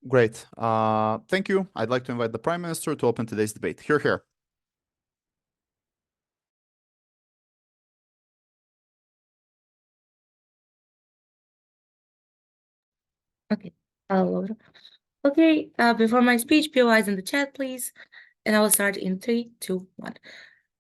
Great. Thank you. I'd like to invite the Prime Minister to open today's debate. Hear, hear. Okay. Okay, before my speech, put eyes in the chat, please. And I will start in 3, 2, 1.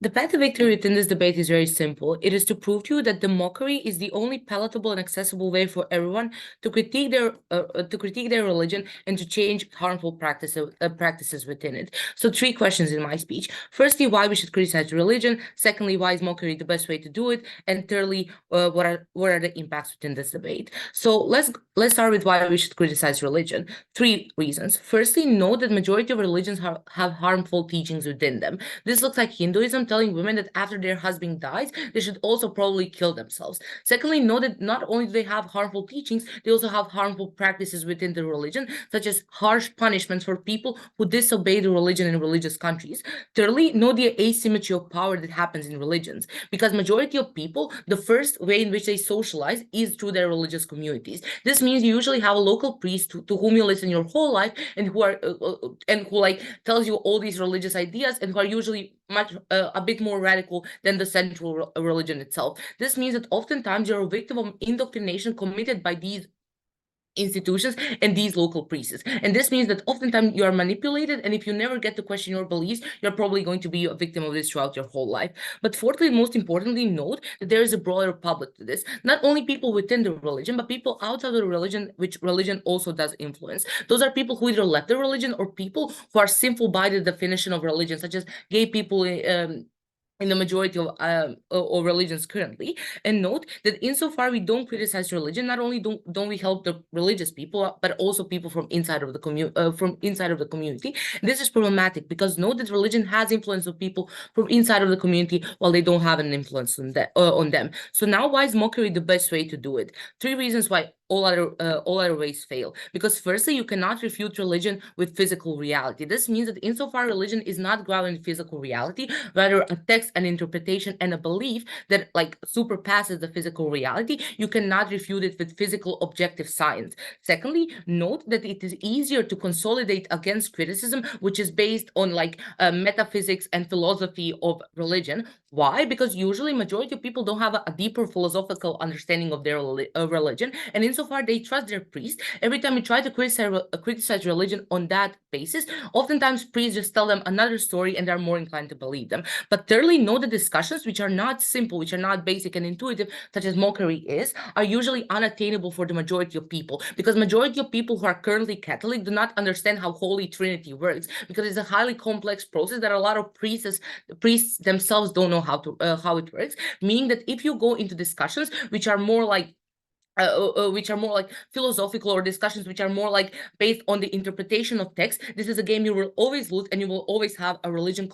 The path to victory within this debate is very simple. It is to prove to you that the mockery is the only palatable and accessible way for everyone to critique their religion and to change harmful practices within it. So 3 questions in my speech. Firstly, why we should criticize religion. Secondly, why is mockery the best way to do it? And thirdly, what are the impacts within this debate? So let's start with why we should criticize religion. 3 reasons. Firstly, know that majority of religions have harmful teachings within them. This looks like Hinduism telling women that after their husband dies, they should also probably kill themselves. Secondly, know that not only do they have harmful teachings, they also have harmful practices within the religion, such as harsh punishments for people who disobey the religion in religious countries. Thirdly, know the asymmetry of power that happens in religions, because majority of people, the first way in which they socialize is through their religious communities. This means you usually have a local priest to whom you listen your whole life and who like tells you all these religious ideas and who are usually much a bit more radical than the central religion itself. This means that oftentimes you're a victim of indoctrination committed by these institutions and these local priests. And this means that oftentimes you are manipulated, and if you never get to question your beliefs, you're probably going to be a victim of this throughout your whole life. But fourthly, most importantly, note that there is a broader public to this. Not only people within the religion, but people outside of the religion, which religion also does influence. Those are people who either left the religion or people who are sinful by the definition of religion, such as gay people, in the majority of religions currently. And note that insofar we don't criticize religion, not only don't we help the religious people, but also people from inside of the community. This is problematic because note that religion has influence of people from inside of the community while they don't have an influence on them. So now, why is mockery the best way to do it? 3 reasons why all other ways fail. Because firstly, you cannot refute religion with physical reality. This means that insofar religion is not grounded in physical reality, rather a text, an interpretation, and a belief that like surpasses the physical reality, you cannot refute it with physical objective science. Secondly, note that it is easier to consolidate against criticism, which is based on like metaphysics and philosophy of religion. Why? Because usually majority of people don't have a deeper philosophical understanding of their religion, and insofar they trust their priest. Every time you try to criticize religion on that basis, oftentimes priests just tell them another story and they're more inclined to believe them. But thirdly, know the discussions which are not simple, which are not basic and intuitive, such as mockery are usually unattainable for the majority of people, because majority of people who are currently Catholic do not understand how Holy Trinity works, because it's a highly complex process that a lot of priests themselves don't know how it works, meaning that if you go into discussions which are more like philosophical, or discussions which are more like based on the interpretation of text, this is a game you will always lose, and you will always have a religion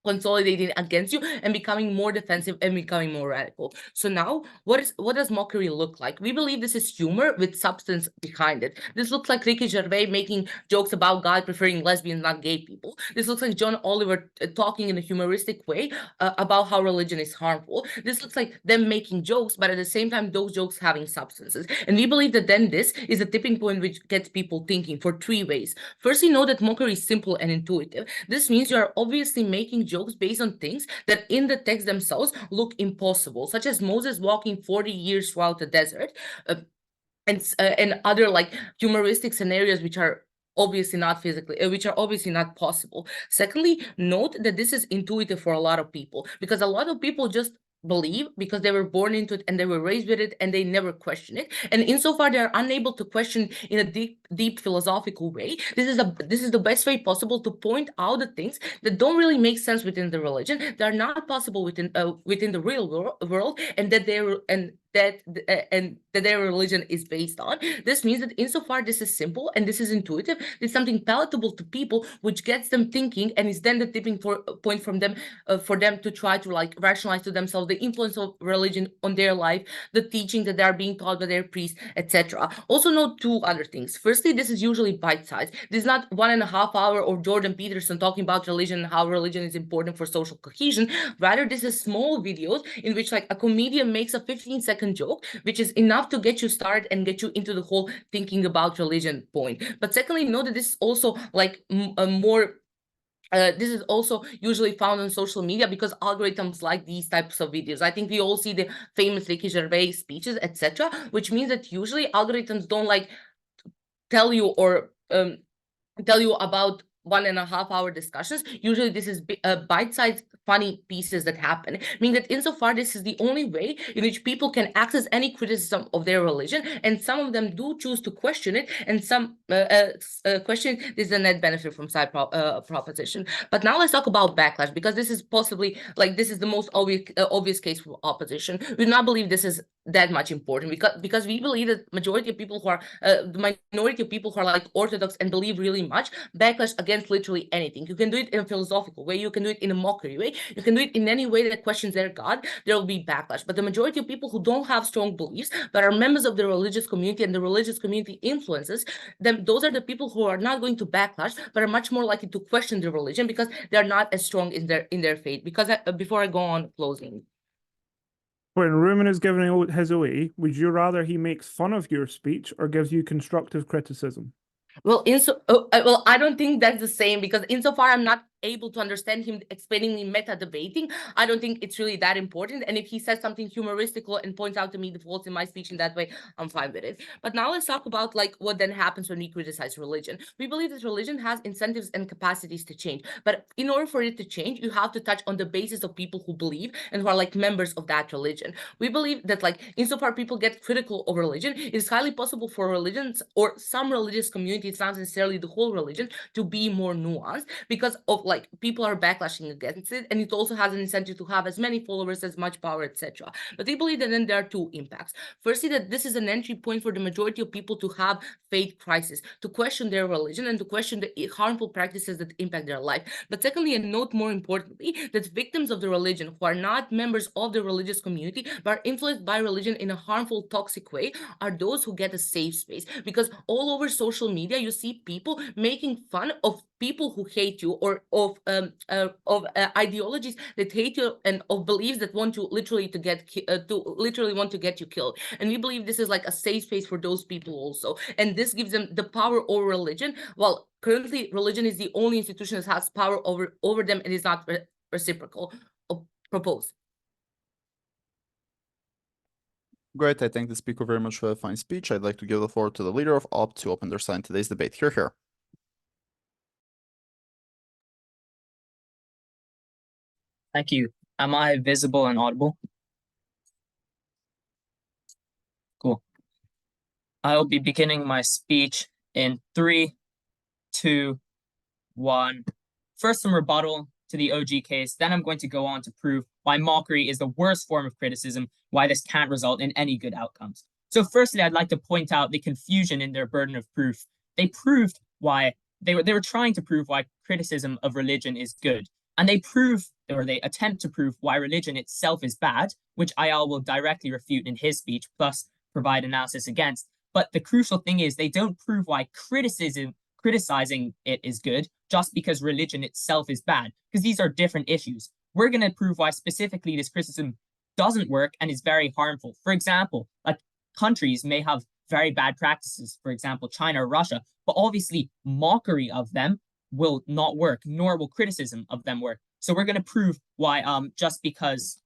consolidating against you and becoming more defensive and becoming more radical. So now, what does mockery look like? We believe this is humor with substance behind it. This looks like Ricky Gervais making jokes about God preferring lesbians, not gay people. This looks like John Oliver talking in a humoristic way about how religion is harmful. This looks like them making jokes, but at the same time, those jokes having substances. And we believe that then this is a tipping point which gets people thinking for 3 ways. Firstly, know that mockery is simple and intuitive. This means you are obviously making jokes based on things that in the text themselves look impossible, such as Moses walking 40 years throughout the desert, and other like humoristic scenarios which are obviously not possible. Secondly, note that this is intuitive for a lot of people, because a lot of people just believe because they were born into it and they were raised with it and they never question it, and insofar they are unable to question in a deep philosophical way, this is the best way possible to point out the things that don't really make sense within the religion, that are not possible within the real world, and that their religion is based on. This means that insofar this is simple and this is intuitive, it's something palatable to people, which gets them thinking, and is then the tipping point from them for them to try to like rationalize to themselves the influence of religion on their life, the teaching that they are being taught by their priests, etc. Also note 2 other things. Firstly, this is usually bite-sized. This is not 1.5 hour or Jordan Peterson talking about religion and how religion is important for social cohesion. Rather, this is small videos in which like a comedian makes a 15-second 2-second joke, which is enough to get you started and get you into the whole thinking about religion point. But secondly, know that this is also like this is also usually found on social media because algorithms like these types of videos. I think we all see the famous Ricky Gervais speeches, etc., which means that usually algorithms don't like tell you or tell you about 1.5-hour discussions. Usually this is bite-sized funny pieces that happen, meaning that insofar this is the only way in which people can access any criticism of their religion, and some of them do choose to question it, and some question this is a net benefit from side proposition. But now let's talk about backlash, because this is possibly like this is the most obvious case for opposition. We do not believe this is that much important because we believe that majority of people who are the minority of people who are like orthodox and believe really much backlash against literally anything. You can do it in a philosophical way, you can do it in a mockery way, you can do it in any way that questions their God. There will be backlash. But the majority of people who don't have strong beliefs but are members of the religious community and the religious community influences them, those are the people who are not going to backlash but are much more likely to question the religion because they're not as strong in their faith. Because before I go on closing, when Ruben is giving his OA, would you rather he makes fun of your speech or gives you constructive criticism? well, I don't think that's the same, because insofar I'm not able to understand him explaining me meta debating, I don't think it's really that important. And if he says something humoristical and points out to me the faults in my speech in that way, I'm fine with it. But now let's talk about like what then happens when we criticize religion. We believe that religion has incentives and capacities to change, but in order for it to change, you have to touch on the basis of people who believe and who are like members of that religion. We believe that like insofar people get critical of religion, it is highly possible for religions or some religious community, it's not necessarily the whole religion, to be more nuanced because of like people are backlashing against it, and it also has an incentive to have as many followers, as much power, etc. But we believe that then there are two impacts. Firstly, that this is an entry point for the majority of people to have faith crisis, to question their religion and to question the harmful practices that impact their life. But secondly, and note more importantly, that victims of the religion who are not members of the religious community but are influenced by religion in a harmful, toxic way are those who get a safe space. Because all over social media you see people making fun of people who hate you, or of ideologies that hate you, and of beliefs that want you literally to get you killed. And we believe this is like a safe space for those people also, and this gives them the power over religion. Well, currently religion is the only institution that has power over them, and is not reciprocal. Propose. Great, I thank the speaker very much for a fine speech. I'd like to give the floor to the leader of OP to open their side in today's debate. Here. Thank you. Am I visible and audible? Cool. I will be beginning my speech in 3, 2, 1. First, some rebuttal to the OG case. Then I'm going to go on to prove why mockery is the worst form of criticism, why this can't result in any good outcomes. So firstly, I'd like to point out the confusion in their burden of proof. They proved why they were trying to prove why criticism of religion is good. And they attempt to prove why religion itself is bad, which Ayal will directly refute in his speech, plus provide analysis against. But the crucial thing is they don't prove why criticizing it is good just because religion itself is bad, because these are different issues. We're going to prove why specifically this criticism doesn't work and is very harmful. For example, like countries may have very bad practices, for example, China or Russia, but obviously mockery of them will not work, nor will criticism of them work. So we're going to prove why just because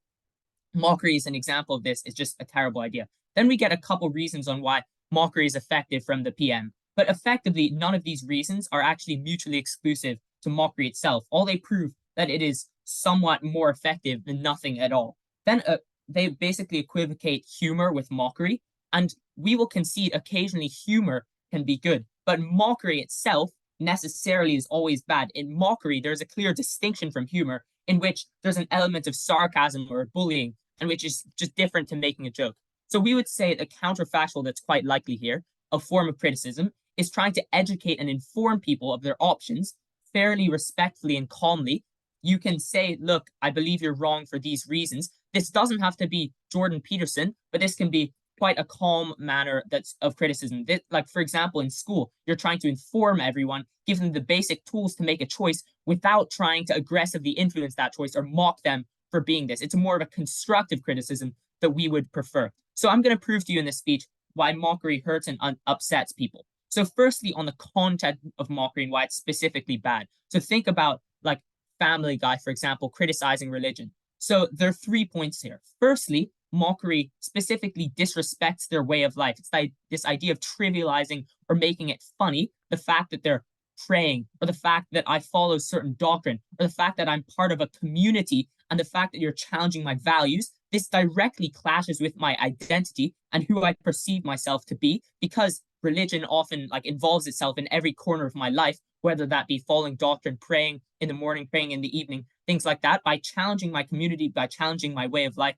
mockery is an example of this is just a terrible idea. Then we get a couple reasons on why mockery is effective from the PM. But effectively, none of these reasons are actually mutually exclusive to mockery itself. All they prove that it is somewhat more effective than nothing at all. Then they basically equivocate humor with mockery, and we will concede occasionally humor can be good, but mockery itself necessarily is always bad. In mockery, there's a clear distinction from humor in which there's an element of sarcasm or bullying, and which is just different to making a joke. So we would say a counterfactual that's quite likely here, a form of criticism, is trying to educate and inform people of their options fairly, respectfully, and calmly. You can say, look, I believe you're wrong for these reasons. This doesn't have to be Jordan Peterson, but this can be quite a calm manner that's of criticism. Like, for example, in school, you're trying to inform everyone, give them the basic tools to make a choice without trying to aggressively influence that choice or mock them for being this. It's more of a constructive criticism that we would prefer. So I'm going to prove to you in this speech why mockery hurts and upsets people. So firstly, on the content of mockery and why it's specifically bad. So think about like Family Guy, for example, criticizing religion. So there are 3 points here. Firstly, mockery specifically disrespects their way of life. It's like this idea of trivializing or making it funny, the fact that they're praying, or the fact that I follow certain doctrine, or the fact that I'm part of a community, and the fact that you're challenging my values. This directly clashes with my identity and who I perceive myself to be, because religion often like involves itself in every corner of my life, whether that be following doctrine, praying in the morning, praying in the evening, things like that. By challenging my community, by challenging my way of life,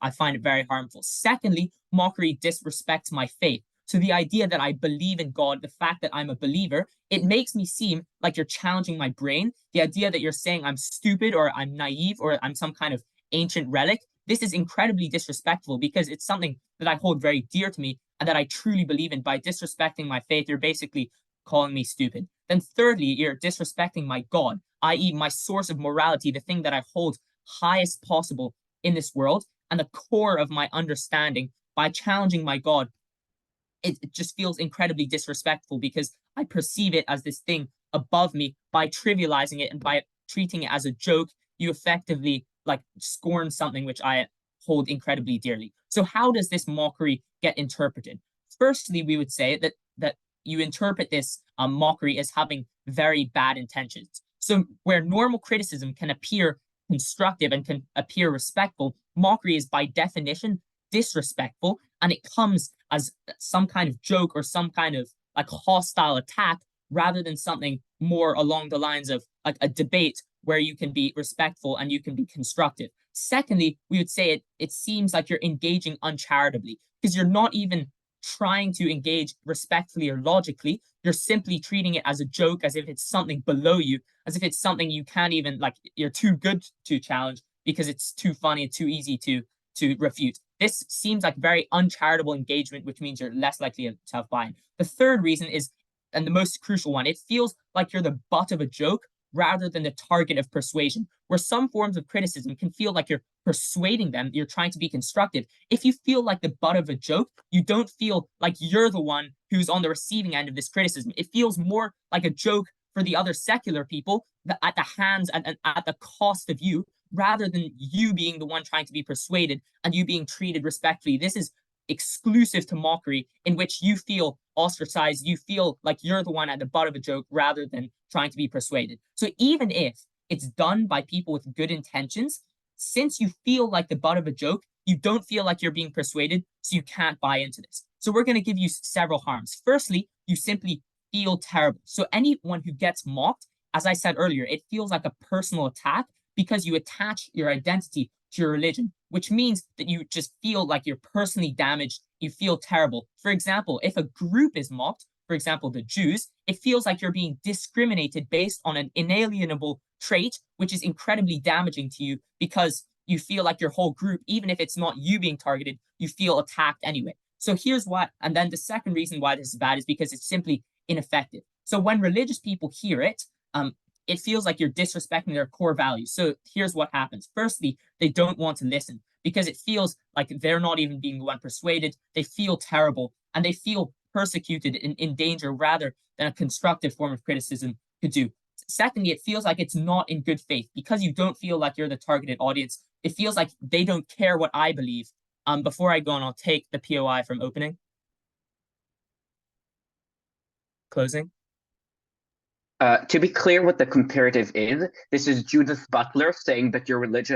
I find it very harmful. Secondly, mockery disrespects my faith. So the idea that I believe in God, the fact that I'm a believer, it makes me seem like you're challenging my brain. The idea that you're saying I'm stupid or I'm naive or I'm some kind of ancient relic, this is incredibly disrespectful, because it's something that I hold very dear to me and that I truly believe in. By disrespecting my faith, you're basically calling me stupid. Then thirdly, you're disrespecting my God, i.e. my source of morality, the thing that I hold highest possible in this world and the core of my understanding. By challenging my God, it just feels incredibly disrespectful, because I perceive it as this thing above me. By trivializing it and by treating it as a joke, you effectively like scorn something which I hold incredibly dearly. So how does this mockery get interpreted? Firstly, we would say that you interpret this mockery as having very bad intentions. So where normal criticism can appear constructive and can appear respectful, mockery is by definition disrespectful, and it comes as some kind of joke or some kind of like hostile attack, rather than something more along the lines of like a debate where you can be respectful and you can be constructive. Secondly, we would say it seems like you're engaging uncharitably, because you're not even trying to engage respectfully or logically. You're simply treating it as a joke, as if it's something below you, as if it's something you can't even, like, you're too good to challenge because it's too funny and too easy to refute. This seems like very uncharitable engagement, which means you're less likely to have buy-in. The third reason is, and the most crucial one, it feels like you're the butt of a joke rather than the target of persuasion, where some forms of criticism can feel like you're persuading them, you're trying to be constructive. If you feel like the butt of a joke, you don't feel like you're the one who's on the receiving end of this criticism. It feels more like a joke for the other secular people at the hands and at the cost of you, rather than you being the one trying to be persuaded and you being treated respectfully. This is exclusive to mockery, in which you feel ostracized, you feel like you're the one at the butt of a joke rather than trying to be persuaded. So even if it's done by people with good intentions, since you feel like the butt of a joke, you don't feel like you're being persuaded, so you can't buy into this. So we're going to give you several harms. Firstly, you simply feel terrible. So anyone who gets mocked, as I said earlier, it feels like a personal attack, because you attach your identity to your religion, which means that you just feel like you're personally damaged. You feel terrible. For example, if a group is mocked, for example, the Jews, it feels like you're being discriminated based on an inalienable trait, which is incredibly damaging to you, because you feel like your whole group, even if it's not you being targeted, you feel attacked anyway. So here's why. And then the second reason why this is bad is because it's simply ineffective. So when religious people hear it, it feels like you're disrespecting their core values. So here's what happens. Firstly, they don't want to listen, because it feels like they're not even being the one persuaded. They feel terrible and they feel persecuted and in danger, rather than a constructive form of criticism could do. Secondly, it feels like it's not in good faith, because you don't feel like you're the targeted audience. It feels like they don't care what I believe. Before I go on, I'll take the POI from opening. Closing. To be clear what the comparative is, this is Judith Butler saying that your religion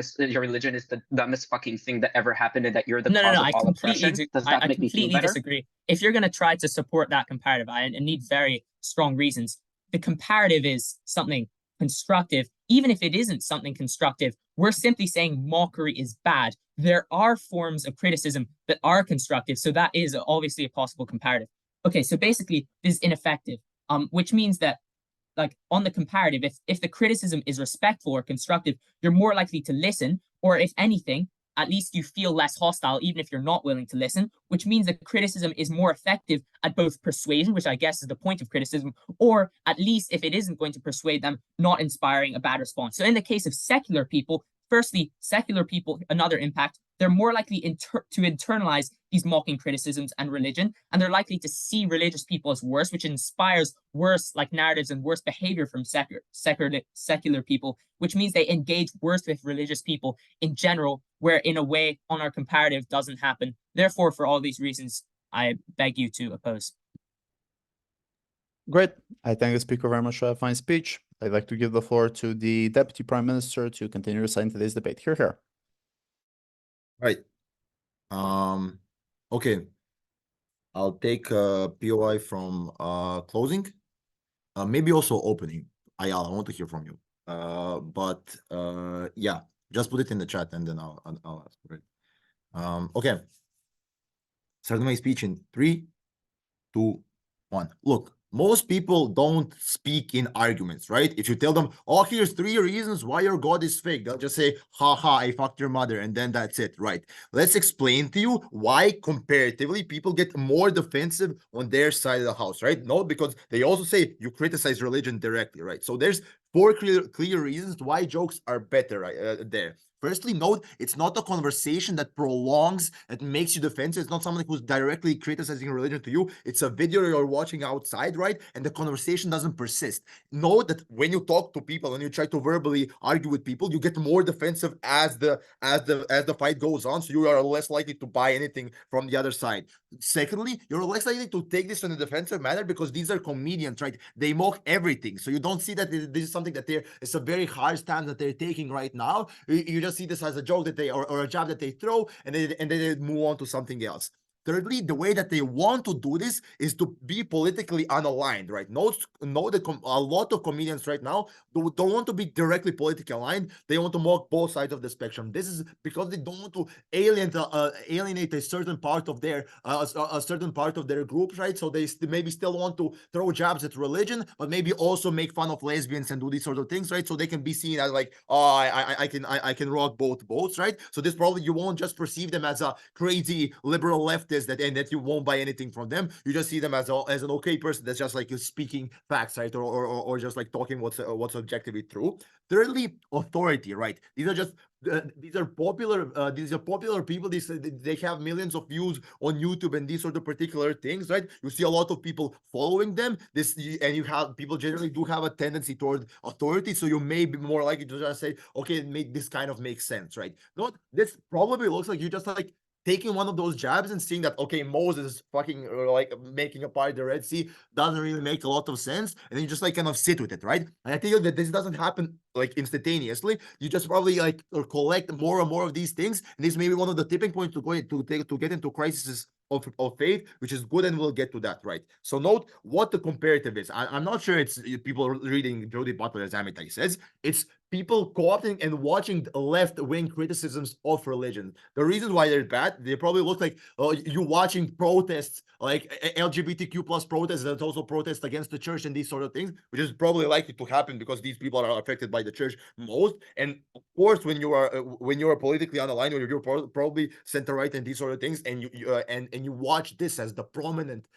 is the dumbest fucking thing that ever happened, and that you're the cause of all oppression. Does that make me feel better? Disagree. If you're going to try to support that comparative, I need very strong reasons. The comparative is something constructive. Even if it isn't something constructive, we're simply saying mockery is bad. There are forms of criticism that are constructive, so that is obviously a possible comparative. Okay, so basically this is ineffective, which means that, like, on the comparative, if the criticism is respectful or constructive, you're more likely to listen, or if anything, at least you feel less hostile, even if you're not willing to listen, which means that criticism is more effective at both persuasion, which I guess is the point of criticism, or at least if it isn't going to persuade them, not inspiring a bad response. So in the case of secular people, Firstly, secular people, another impact, they're more likely to internalize these mocking criticisms and religion, and they're likely to see religious people as worse, which inspires worse like narratives and worse behavior from secular people, which means they engage worse with religious people in general, where in a way on our comparative doesn't happen. Therefore, for all these reasons, I beg you to oppose. Great. I thank the speaker very much for a fine speech. I'd like to give the floor to the Deputy Prime Minister to continue reciting today's debate. Here. Right. Okay. I'll take POI from closing. Maybe also opening. Ayala, I want to hear from you. Yeah, just put it in the chat and then I'll ask. Right. Okay. Starting my speech in 3, 2, 1. Look, most people don't speak in arguments, right? If you tell them, oh, here's 3 reasons why your God is fake, they'll just say, haha, I fucked your mother, and then that's it, right? Let's explain to you why comparatively people get more defensive on their side of the house, right? No, because they also say you criticize religion directly, right? So there's 4 clear reasons why jokes are better right, there. Firstly, note, it's not a conversation that prolongs, that makes you defensive. It's not someone who's directly criticizing religion to you. It's a video you're watching outside, right? And the conversation doesn't persist. Note that when you talk to people, when you try to verbally argue with people, you get more defensive as the fight goes on. So you are less likely to buy anything from the other side. Secondly, you're less likely to take this in a defensive manner because these are comedians, right? They mock everything. So you don't see that this is something that it's a very hard stance that they're taking right now. You just see this as a joke that they or a jab that they throw, and then they move on to something else. Thirdly, the way that they want to do this is to be politically unaligned, right? Note that a lot of comedians right now don't want to be directly politically aligned. They want to mock both sides of the spectrum. This is because they don't want to alienate a certain part of their group, right? So they maybe still want to throw jabs at religion, but maybe also make fun of lesbians and do these sort of things, right? So they can be seen as like, oh, I can rock both boats, right? So this probably you won't just perceive them as a crazy liberal left that you won't buy anything from them. You just see them as an okay person that's just like speaking facts, right? Or just like talking what's objectively true. Thirdly, authority, right? These are popular people. They have millions of views on YouTube and these sort of particular things, right? You see a lot of people following them. And you have people generally do have a tendency toward authority, so you may be more likely to just say, okay, this kind of makes sense, right? No, this probably looks like you just like taking one of those jabs and seeing that, okay, Moses is fucking like making a part of the Red Sea doesn't really make a lot of sense. And then you just like kind of sit with it, right? And I think that this doesn't happen like instantaneously. You just probably like collect more and more of these things. And this may be one of the tipping points to get into crises of faith, which is good, and we'll get to that, right? So note what the comparative is. I'm not sure it's people reading Jody Butler, as Amitai says. It's people co-opting and watching left-wing criticisms of religion. The reasons why they're bad, they probably look like you watching protests, like LGBTQ plus protests, that also protests against the church and these sort of things, which is probably likely to happen because these people are affected by the church most. And of course, when you are politically unaligned, when you're probably center-right and these sort of things, and you watch this as the prominent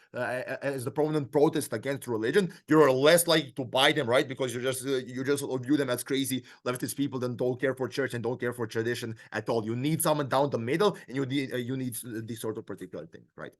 protest against religion, you're less likely to buy them, right? Because you just view them as crazy leftist people that don't care for church and don't care for tradition at all. You need someone down the middle, and you need these sort of particular things, right?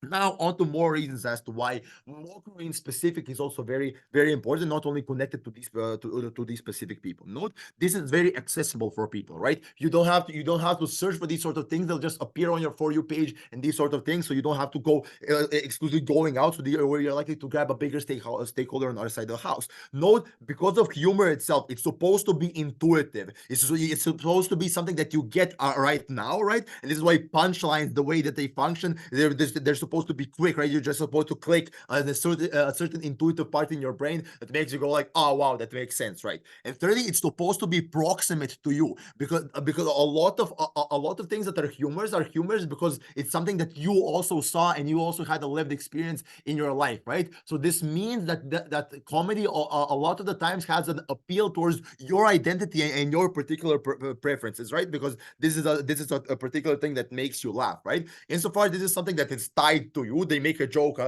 Now on to more reasons as to why mockery in specific is also very, very important, not only connected to these to these specific people. Note, this is very accessible for people, right? You don't have to search for these sort of things. They'll just appear on your For You page and these sort of things. So you don't have to go exclusively going out to where you're likely to grab a bigger stakeholder on the other side of the house. Note, because of humor itself, it's supposed to be intuitive. It's supposed to be something that you get right now, right? And this is why punchlines, the way that they function, they're supposed to be quick, right? You're just supposed to click on a certain intuitive part in your brain that makes you go like, oh wow, that makes sense, right? And thirdly, it's supposed to be proximate to you, because a lot of things that are humors because it's something that you also saw and you also had a lived experience in your life, right? So this means that comedy a lot of the times has an appeal towards your identity and your particular preferences, right? Because this is a particular thing that makes you laugh, right? Insofar this is something that is tied tied to you. They make a joke.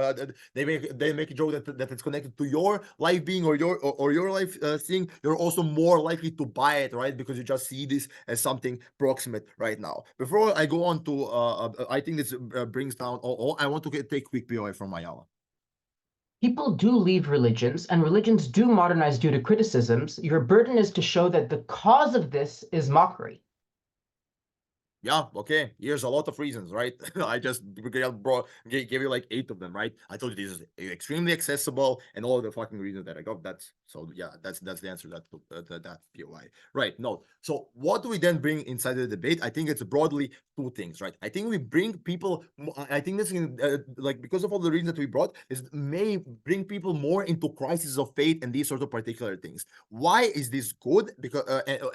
They make a joke that it's connected to your life being or your life thing. You're also more likely to buy it, right? Because you just see this as something proximate right now. Before I go on to, I think this brings down all. I want to take quick POI from Ayala. People do leave religions, and religions do modernize due to criticisms. Your burden is to show that the cause of this is mockery. Yeah, okay. Here's a lot of reasons, right? I just gave you like 8 of them, right? I told you this is extremely accessible and all the fucking reasons that I got. That's the answer to that POI. Right. No. So what do we then bring inside the debate? I think it's broadly 2 things, right? I think we bring people. I think this like because of all the reasons that we brought is may bring people more into crisis of faith and these sort of particular things. Why is this good? Because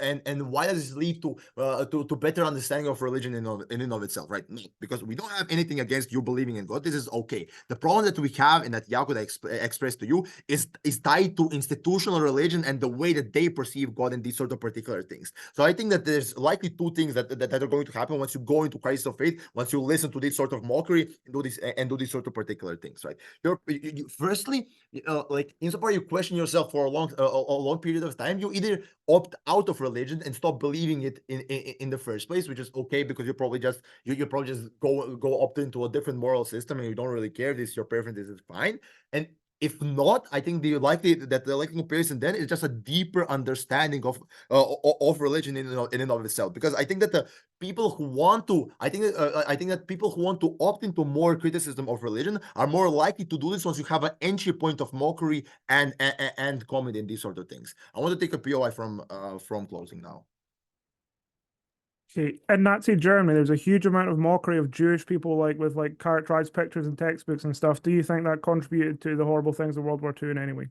and why does this lead to better understanding of religion in and of itself, right? No, because we don't have anything against you believing in God. This is okay. The problem that we have and that Yaakov expressed to you is tied to institutional religion and the way that they perceive God and these sort of particular things. So I think that there's likely 2 things that are going to happen once you go into crisis of faith, once you listen to this sort of mockery and do these sort of particular things, right? Firstly, like insofar you question yourself for a long period of time, you either opt out of religion and stop believing it in the first place, which is okay because you probably just go opt into a different moral system and you don't really care. This is your preference. This is fine. And if not, I think the likely comparison then is just a deeper understanding of religion in and of itself. Because I think that the people who want to, I think that people who want to opt into more criticism of religion are more likely to do this once you have an entry point of mockery and comedy and these sort of things. I want to take a POI from closing now. Okay, in Nazi Germany, there's a huge amount of mockery of Jewish people, with characterized pictures and textbooks and stuff. Do you think that contributed to the horrible things of World War II in any way?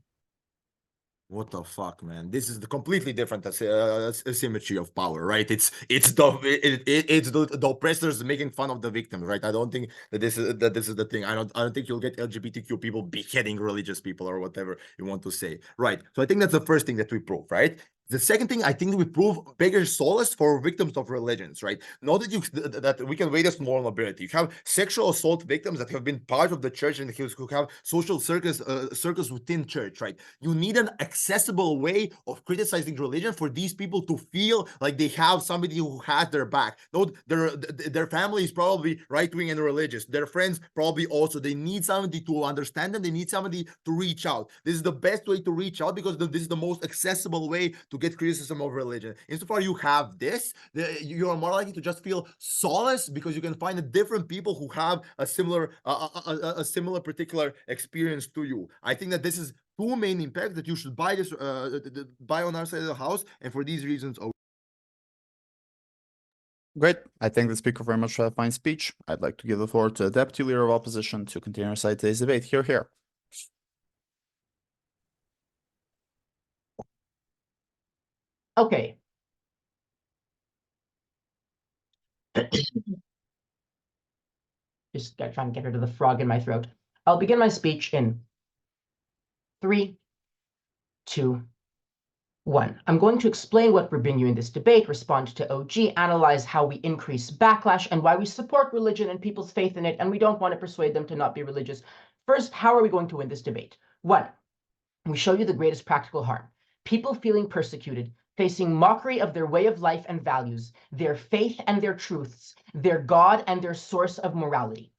What the fuck, man? This is the completely different asymmetry of power, right? It's the oppressors making fun of the victims, right? I don't think that this is the thing. I don't think you'll get LGBTQ people beheading religious people or whatever you want to say, right? So I think that's the first thing that we prove, right? The second thing, I think we prove bigger solace for victims of religions, right? Not that we can weigh this moral nobility. You have sexual assault victims that have been part of the church and who have social circles within church, right? You need an accessible way of criticizing religion for these people to feel like they have somebody who has their back. No, their family is probably right-wing and religious. Their friends probably also. They need somebody to understand them. They need somebody to reach out. This is the best way to reach out because this is the most accessible way to get criticism of religion. Insofar you have this, you are more likely to just feel solace because you can find different people who have a similar particular experience to you. I think that this is 2 main impacts that you should buy this buy on our side of the house, and for these reasons. Great. I thank the speaker very much for a fine speech. I'd like to give the floor to the Deputy Leader of Opposition to continue our side today's debate. Here. Okay. Just trying to get rid of the frog in my throat. I'll begin my speech in 3, 2, 1. I'm going to explain what we're bringing you in this debate, respond to OG, analyze how we increase backlash and why we support religion and people's faith in it, and we don't want to persuade them to not be religious. First, how are we going to win this debate? 1, we show you the greatest practical harm. People feeling persecuted, facing mockery of their way of life and values, their faith and their truths, their God and their source of morality.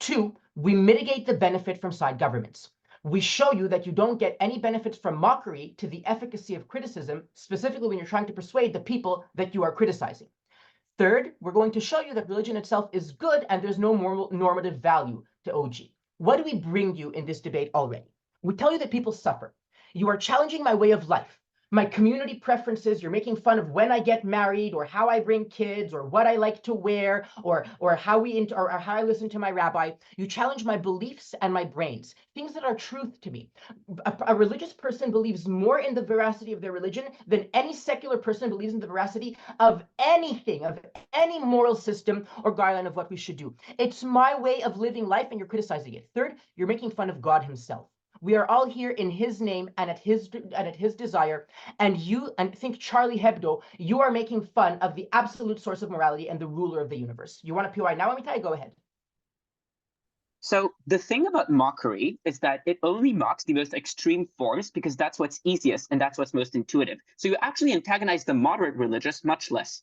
2, we mitigate the benefit from side governments. We show you that you don't get any benefits from mockery to the efficacy of criticism, specifically when you're trying to persuade the people that you are criticizing. 3rd, we're going to show you that religion itself is good and there's no moral normative value to OG. What do we bring you in this debate already? We tell you that people suffer. You are challenging my way of life, my community preferences. You're making fun of when I get married or how I bring kids or what I like to wear or how I listen to my rabbi. You challenge my beliefs and my brains, things that are truth to me. A religious person believes more in the veracity of their religion than any secular person believes in the veracity of anything, of any moral system or guideline of what we should do. It's my way of living life and you're criticizing it. 3rd, you're making fun of God himself. We are all here in his name and at his desire. And think Charlie Hebdo, you are making fun of the absolute source of morality and the ruler of the universe. You want a POI now, Amitai? Go ahead. So the thing about mockery is that it only mocks the most extreme forms because that's what's easiest and that's what's most intuitive. So you actually antagonize the moderate religious much less.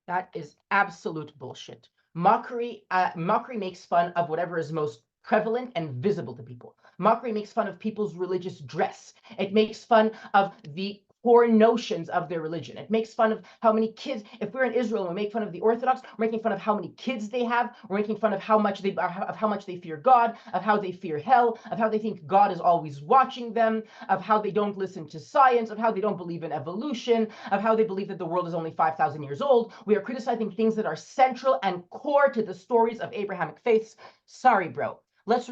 That is absolute bullshit. Mockery makes fun of whatever is most prevalent and visible to people. Mockery makes fun of people's religious dress. It makes fun of the core notions of their religion. It makes fun of how many kids, if we're in Israel and we make fun of the Orthodox, we're making fun of how many kids they have, we're making fun of how much they fear God, of how they fear hell, of how they think God is always watching them, of how they don't listen to science, of how they don't believe in evolution, of how they believe that the world is only 5,000 years old. We are criticizing things that are central and core to the stories of Abrahamic faiths. Sorry, bro. Let's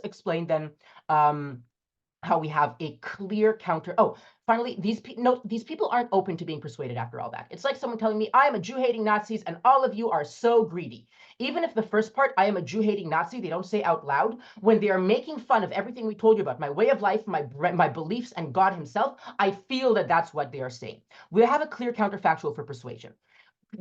explain then how we have a clear counter. Oh, finally, these people aren't open to being persuaded after all that. It's like someone telling me, I am a Jew-hating Nazis, and all of you are so greedy. Even if the first part, I am a Jew-hating Nazi, they don't say out loud, when they are making fun of everything we told you about, my way of life, my beliefs, and God himself, I feel that that's what they are saying. We have a clear counterfactual for persuasion.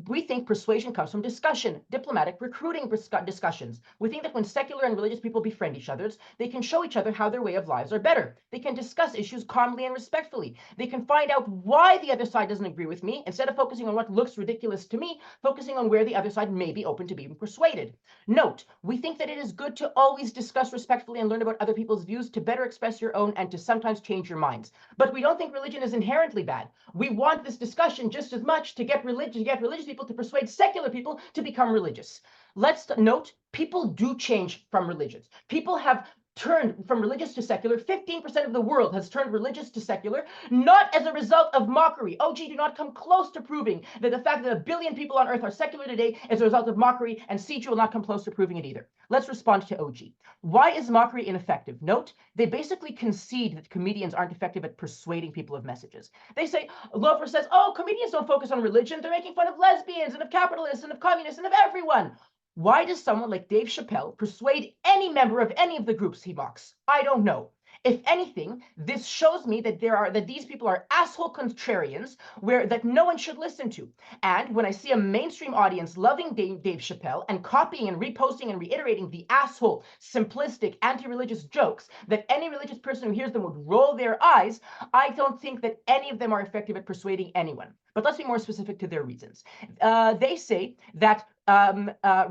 We think persuasion comes from discussion, diplomatic, recruiting discussions. We think that when secular and religious people befriend each other, they can show each other how their way of lives are better. They can discuss issues calmly and respectfully. They can find out why the other side doesn't agree with me, instead of focusing on what looks ridiculous to me, focusing on where the other side may be open to being persuaded. Note, we think that it is good to always discuss respectfully and learn about other people's views to better express your own and to sometimes change your minds. But we don't think religion is inherently bad. We want this discussion just as much to get religious people to persuade secular people to become religious. Let's note, people do change from religions. People have turned from religious to secular. 15% of the world has turned religious to secular, not as a result of mockery. OG, do not come close to proving that the fact that 1 billion people on earth are secular today is a result of mockery, and CG will not come close to proving it either. Let's respond to OG. Why is mockery ineffective? Note, they basically concede that comedians aren't effective at persuading people of messages. They say, Loafer says, oh, comedians don't focus on religion. They're making fun of lesbians and of capitalists and of communists and of everyone. Why does someone like Dave Chappelle persuade any member of any of the groups he mocks? I don't know. If anything, this shows me that these people are asshole contrarians that no one should listen to. And when I see a mainstream audience loving Dave Chappelle and copying and reposting and reiterating the asshole, simplistic, anti-religious jokes that any religious person who hears them would roll their eyes, I don't think that any of them are effective at persuading anyone. But let's be more specific to their reasons. They say that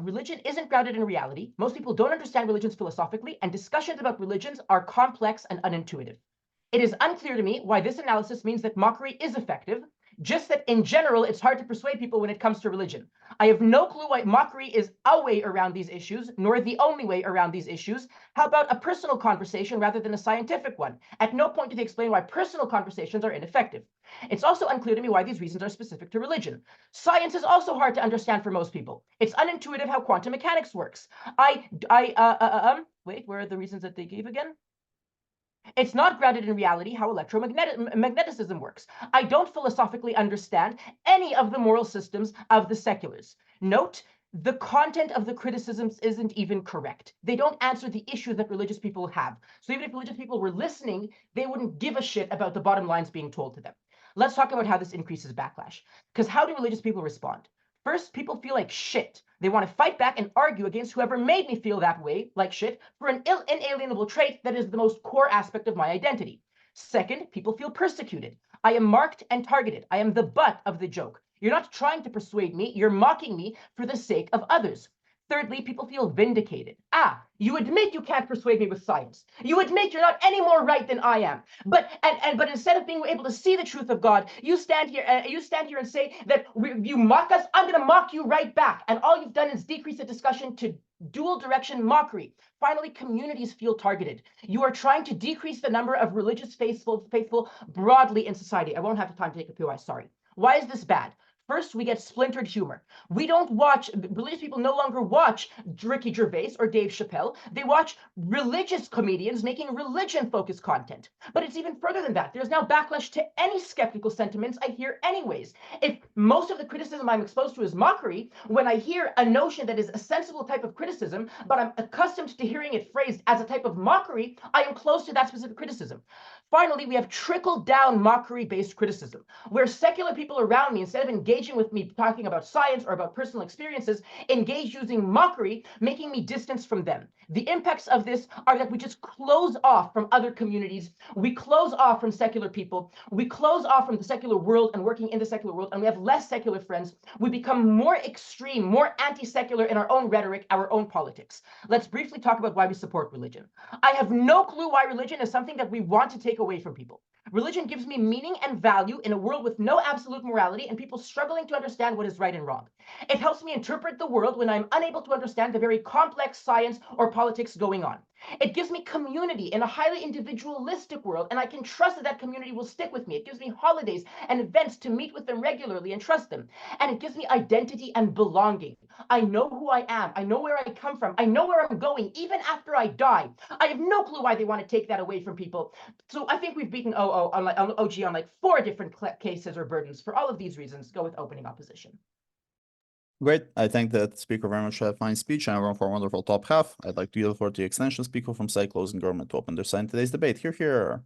religion isn't grounded in reality. Most people don't understand religions philosophically, and discussions about religions are complex and unintuitive. It is unclear to me why this analysis means that mockery is effective, just that in general, it's hard to persuade people when it comes to religion. I have no clue why mockery is a way around these issues, nor the only way around these issues. How about a personal conversation rather than a scientific one? At no point do they explain why personal conversations are ineffective. It's also unclear to me why these reasons are specific to religion. Science is also hard to understand for most people. It's unintuitive how quantum mechanics works. Wait, where are the reasons that they gave again? It's not grounded in reality how electromagnetism works. I don't philosophically understand any of the moral systems of the seculars. Note, the content of the criticisms isn't even correct. They don't answer the issue that religious people have. So even if religious people were listening, they wouldn't give a shit about the bottom lines being told to them. Let's talk about how this increases backlash. Because how do religious people respond? First, people feel like shit. They want to fight back and argue against whoever made me feel that way, like shit, for an inalienable trait that is the most core aspect of my identity. Second, people feel persecuted. I am marked and targeted. I am the butt of the joke. You're not trying to persuade me. You're mocking me for the sake of others. Thirdly, people feel vindicated. You admit you can't persuade me with science. You admit you're not any more right than I am. But instead of being able to see the truth of God, you stand here and say that you mock us. I'm going to mock you right back. And all you've done is decrease the discussion to dual direction mockery. Finally, communities feel targeted. You are trying to decrease the number of religious faithful broadly in society. I won't have the time to take a POI, sorry. Why is this bad? First, we get splintered humor. Religious people no longer watch Ricky Gervais or Dave Chappelle. They watch religious comedians making religion-focused content. But it's even further than that. There's now backlash to any skeptical sentiments I hear anyways. If most of the criticism I'm exposed to is mockery, when I hear a notion that is a sensible type of criticism, but I'm accustomed to hearing it phrased as a type of mockery, I am close to that specific criticism. Finally, we have trickle-down mockery-based criticism, where secular people around me, instead of engaging engaging with me talking about science or about personal experiences, engage using mockery, making me distance from them. The impacts of this are that we just close off from other communities. We close off from secular people. We close off from the secular world and working in the secular world, and we have less secular friends. We become more extreme, more anti-secular in our own rhetoric, our own politics. Let's briefly talk about why we support religion. I have no clue why religion is something that we want to take away from people. Religion gives me meaning and value in a world with no absolute morality and people struggling to understand what is right and wrong. It helps me interpret the world when I'm unable to understand the very complex science or politics going on. It gives me community in a highly individualistic world, and I can trust that that community will stick with me. It gives me holidays and events to meet with them regularly and trust them. And it gives me identity and belonging. I know who I am. I know where I come from. I know where I'm going, even after I die. I have no clue why they want to take that away from people. So I think we've beaten OG on like 4 different cases or burdens. For all of these reasons, go with opening opposition. Great. I thank the speaker very much for a fine speech and everyone for a wonderful top half. I'd like to yield for the extension speaker from Site Closing Government to open their side in today's debate. Here.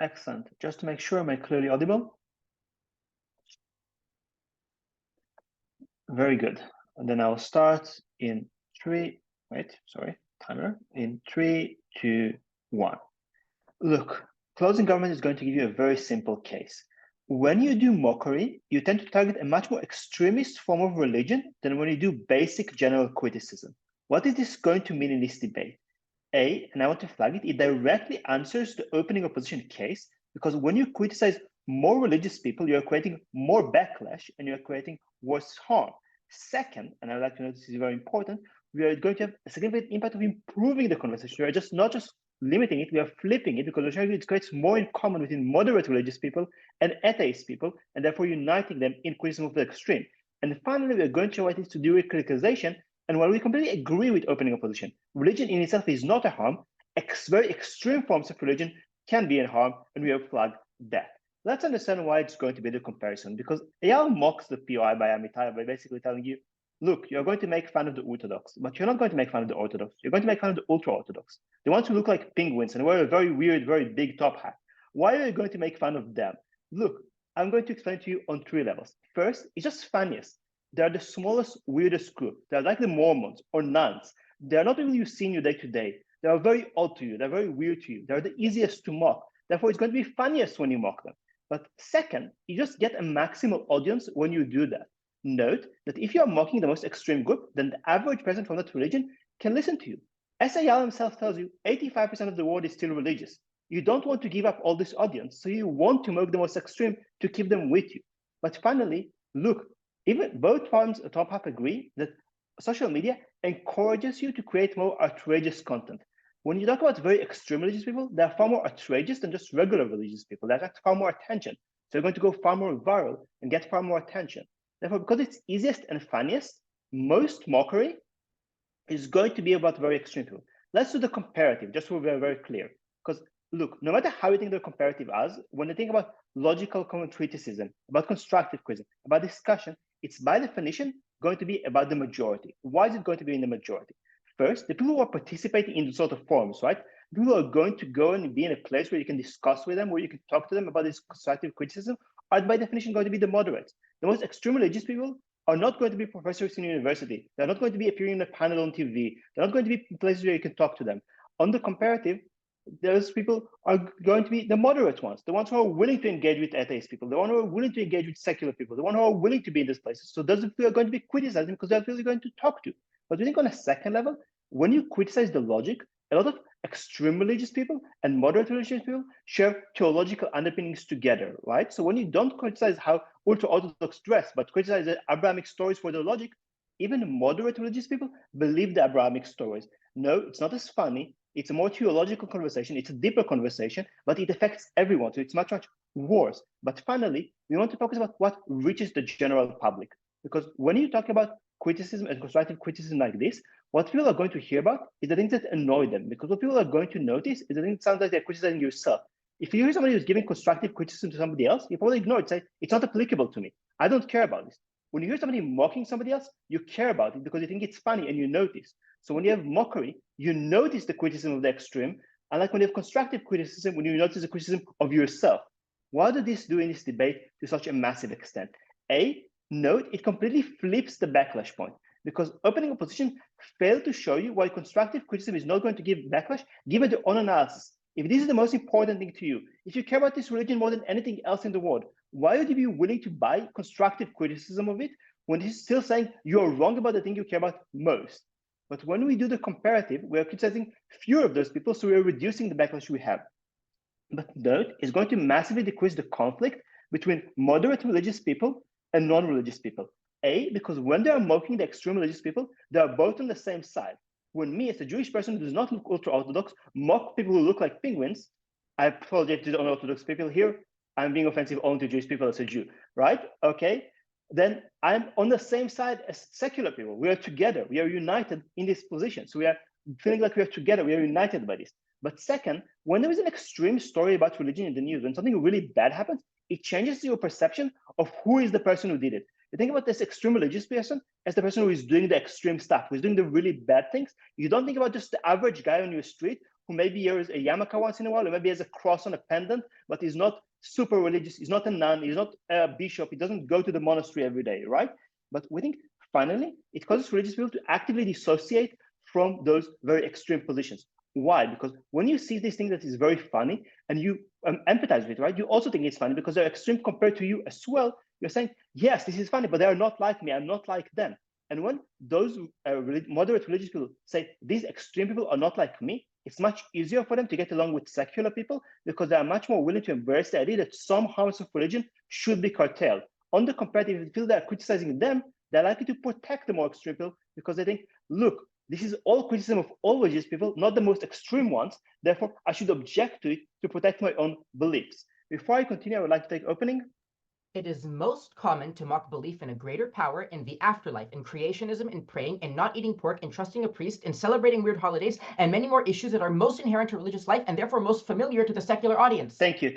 Excellent. Just to make sure, am I clearly audible? Very good. And then I'll start in 3, timer, in 3, 2, 1. Look, closing government is going to give you a very simple case. When you do mockery, you tend to target a much more extremist form of religion than when you do basic general criticism. What is this going to mean in this debate? A, and I want to flag it, it directly answers the opening opposition case, because when you criticize more religious people, you're creating more backlash and you're creating worse harm. Second, and I'd like to note this is very important, we are going to have a significant impact of improving the conversation. We are just not just limiting it, we are flipping it, because we're showing it creates more in common between moderate religious people and atheist people, and therefore uniting them in criticism of the extreme. And finally, we are going to show what it is to do with criticization. And while we completely agree with opening opposition, religion in itself is not a harm. Very extreme forms of religion can be a harm, and we have flagged that. Let's understand why it's going to be the comparison, because Eyal mocks the POI by Amitai by basically telling you, look, you're going to make fun of the Orthodox, but you're not going to make fun of the Orthodox. You're going to make fun of the ultra-Orthodox. The ones who look like penguins and wear a very weird, very big top hat. Why are you going to make fun of them? Look, I'm going to explain to you on 3 levels. First, it's just funniest. They're the smallest, weirdest group. They're like the Mormons or nuns. They're not people you see in your day-to-day. They are very odd to you. They're very weird to you. They're the easiest to mock. Therefore, it's going to be funniest when you mock them. But second, you just get a maximal audience when you do that. Note that if you are mocking the most extreme group, then the average person from that religion can listen to you. As Eyal himself tells you, 85% of the world is still religious. You don't want to give up all this audience, so you want to mock the most extreme to keep them with you. But finally, look, even both forms of top half agree that social media encourages you to create more outrageous content. When you talk about very extreme religious people, they're far more outrageous than just regular religious people. They attract far more attention. So you're going to go far more viral and get far more attention. Therefore, because it's easiest and funniest, most mockery is going to be about very extreme people. Let's do the comparative, just so we're very clear. Because look, no matter how you think the comparative as, when you think about logical criticism, about constructive criticism, about discussion, it's by definition going to be about the majority. Why is it going to be in the majority? First, the people who are participating in the sort of forums, right? People who are going to go and be in a place where you can discuss with them, where you can talk to them about this constructive criticism, are by definition going to be the moderates. The most extreme religious people are not going to be professors in university. They're not going to be appearing in a panel on TV. They're not going to be in places where you can talk to them. On the comparative, those people are going to be the moderate ones, the ones who are willing to engage with atheist people, the ones who are willing to engage with secular people, the ones who are willing to be in these places. So those people are going to be criticizing because they're really going to talk to. But we think on a second level, when you criticize the logic, a lot of extreme religious people and moderate religious people share theological underpinnings together, right? So when you don't criticize how ultra-Orthodox dress, but criticize the Abrahamic stories for their logic, even moderate religious people believe the Abrahamic stories. No, it's not as funny. It's a more theological conversation. It's a deeper conversation, but it affects everyone. So it's much, much worse. But finally, we want to focus about what reaches the general public. Because when you talk about criticism and constructive criticism like this, what people are going to hear about is the things that annoy them. Because what people are going to notice is the thing that sounds like they're criticizing yourself. If you hear somebody who's giving constructive criticism to somebody else, you probably ignore it, say, it's not applicable to me. I don't care about this. When you hear somebody mocking somebody else, you care about it because you think it's funny and you notice. So when you have mockery, you notice the criticism of the extreme, unlike when you have constructive criticism, when you notice the criticism of yourself. What did this do in this debate to such a massive extent? Note, it completely flips the backlash point, because opening opposition failed to show you why constructive criticism is not going to give backlash, given their own analysis. If this is the most important thing to you, if you care about this religion more than anything else in the world, why would you be willing to buy constructive criticism of it when he's still saying you're wrong about the thing you care about most? But when we do the comparative, we're criticizing fewer of those people, so we're reducing the backlash we have. But note, it's going to massively decrease the conflict between moderate religious people and non-religious people. Because when they are mocking the extreme religious people, they are both on the same side. When me, as a Jewish person who does not look ultra-Orthodox, mock people who look like penguins, I apologize to the unorthodox people here. I'm being offensive only to Jewish people as a Jew, right? Okay, then I'm on the same side as secular people. We are together. We are united in this position. So we are feeling like we are together. We are united by this. But second, when there is an extreme story about religion in the news, when something really bad happens, it changes your perception of who is the person who did it. You think about this extreme religious person as the person who is doing the extreme stuff, who's doing the really bad things. You don't think about just the average guy on your street who maybe wears a yarmulke once in a while, or maybe has a cross on a pendant, but is not super religious. He's not a nun. He's not a bishop. He doesn't go to the monastery every day, right? But we think finally it causes religious people to actively dissociate from those very extreme positions. Why? Because when you see this thing that is very funny and you empathize with it, right? You also think it's funny because they're extreme compared to you as well. You're saying, yes, this is funny, but they are not like me. I'm not like them. And when those moderate religious people say these extreme people are not like me, it's much easier for them to get along with secular people because they are much more willing to embrace the idea that some harms of religion should be curtailed. On the comparative, if you feel they're criticizing them, they're likely to protect the more extreme people because they think, look, this is all criticism of all religious people, not the most extreme ones. Therefore, I should object to it to protect my own beliefs. Before I continue, I would like to take opening. It is most common to mock belief in a greater power, in the afterlife, in creationism, in praying, in not eating pork, in trusting a priest, in celebrating weird holidays, and many more issues that are most inherent to religious life and therefore most familiar to the secular audience. Thank you.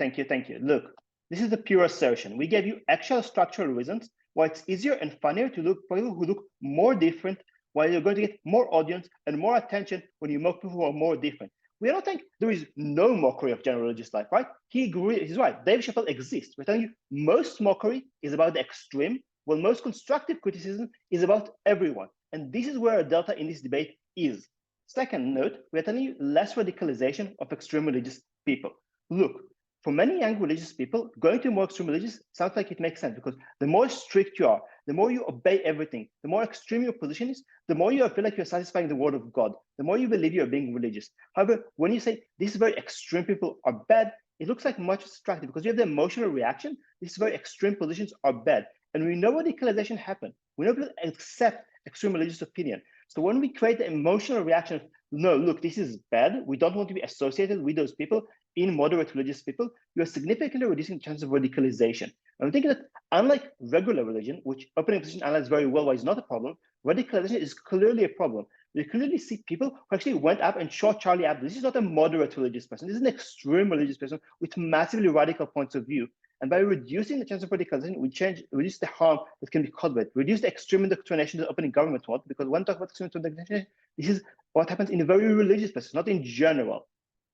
Look, this is the pure assertion. We gave you actual structural reasons why it's easier and funnier to look for people who look more different, why you're going to get more audience and more attention when you mock people who are more different. We don't think there is no mockery of general religious life, right? He's right. Dave Chappelle exists. We're telling you most mockery is about the extreme, while most constructive criticism is about everyone. And this is where a delta in this debate is. Second note, we're telling you less radicalization of extreme religious people. Look, for many young religious people, going to more extreme religious sounds like it makes sense because the more strict you are, the more you obey everything, the more extreme your position is, the more you feel like you're satisfying the word of God, the more you believe you're being religious. However, when you say these very extreme people are bad, it looks like much distracted because you have the emotional reaction. These very extreme positions are bad. And we know radicalization happens. We know people accept extreme religious opinion. So when we create the emotional reaction of, no, look, this is bad, we don't want to be associated with those people, in moderate religious people, you are significantly reducing the chances of radicalization. And I'm thinking that unlike regular religion, which opening position analyzes very well why it's not a problem, radicalization is clearly a problem. You clearly see people who actually went up and shot Charlie Hebdo. This is not a moderate religious person. This is an extreme religious person with massively radical points of view. And by reducing the chance of radicalization, we reduce the harm that can be caused by it, reduce the extreme indoctrination that opening government want, because when we talk about extreme indoctrination, this is what happens in a very religious person, not in general.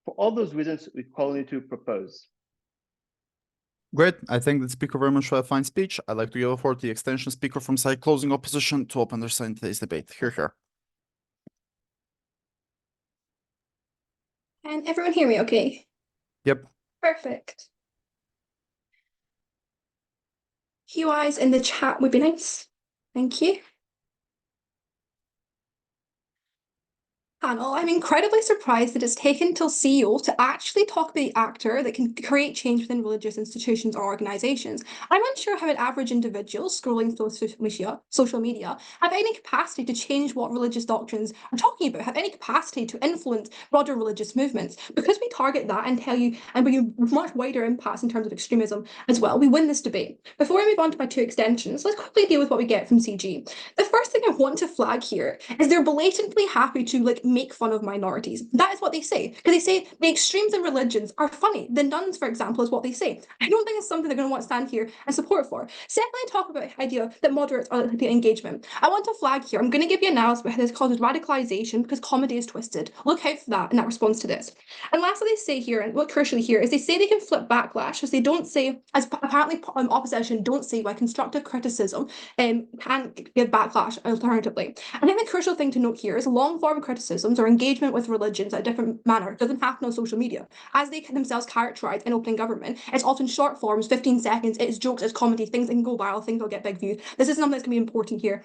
For all those reasons, we call you to propose. Great. I thank the speaker very much for a fine speech. I'd like to give the floor to the extension speaker from side closing opposition to open their side in today's debate. Here. Can everyone hear me okay? Yep. Perfect. QIs in the chat would be nice. Thank you. Panel, I'm incredibly surprised that it's taken till CEO to actually talk about the actor that can create change within religious institutions or organizations. I'm unsure how an average individual scrolling through social media have any capacity to change what religious doctrines are talking about, have any capacity to influence broader religious movements. Because we target that and tell you, and we have much wider impacts in terms of extremism as well, we win this debate. Before I move on to my two extensions, let's quickly deal with what we get from CG. The first thing I want to flag here is they're blatantly happy to make fun of minorities. That is what they say, because they say the extremes in religions are funny. The nuns, for example, is what they say. I don't think it's something they're going to want to stand here and support for. Secondly, talk about the idea that moderates are likely to get engagement. I want to flag here, I'm going to give you an analysis about how this causes radicalization because comedy is twisted. Look out for that in that response to this. And lastly, they say here, and what crucially here is they say they can flip backlash, as they don't say, as apparently opposition don't say why constructive criticism can give backlash alternatively. I think the crucial thing to note here is long-form criticisms or engagement with religions at a different manner doesn't happen on social media. As they themselves characterize in opening government, it's often short forms, 15 seconds, it's jokes, it's comedy, things that can go viral, things that will get big views. This is something that's going to be important here.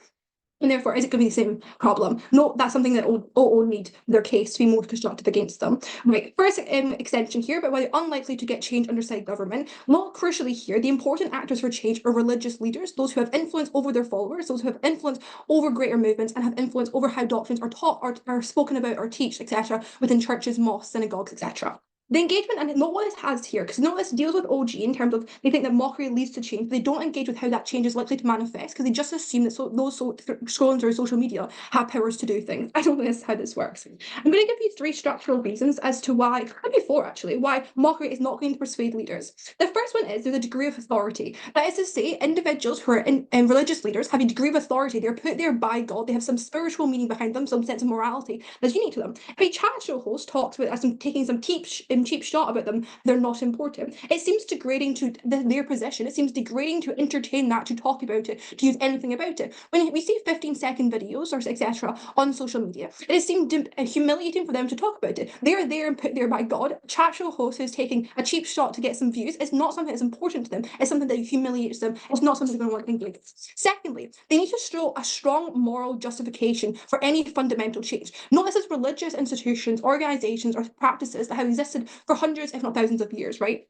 And therefore, is it going to be the same problem? No, that's something that OO need their case to be more constructive against them. Right, first extension here, but why they're unlikely to get change under side government. Not crucially here, the important actors for change are religious leaders, those who have influence over their followers, those who have influence over greater movements and have influence over how doctrines are taught, are spoken about or taught, etc., within churches, mosques, synagogues, etc. The engagement, and not what this has here, because note this deals with OG in terms of they think that mockery leads to change, but they don't engage with how that change is likely to manifest, because they just assume that those scrolling through social media have powers to do things. I don't think that's how this works. I'm going to give you 3 structural reasons as to why, maybe 4 actually, why mockery is not going to persuade leaders. The first one is there's a degree of authority. That is to say, individuals who are religious leaders have a degree of authority. They're put there by God. They have some spiritual meaning behind them, some sense of morality that's unique to them. If a chat show host talks about taking some cheap shot about them, they're not important. It seems degrading to their position. It seems degrading to entertain that, to talk about it, to use anything about it. When we see 15-second videos or etc. on social media, it seems humiliating for them to talk about it. They're there and put there by God. A chat show host who's taking a cheap shot to get some views. It's not something that's important to them. It's something that humiliates them. It's not something they're going to want to engage with. Secondly, they need to show a strong moral justification for any fundamental change. Notice as religious institutions, organizations, or practices that have existed for hundreds, if not thousands of years, right?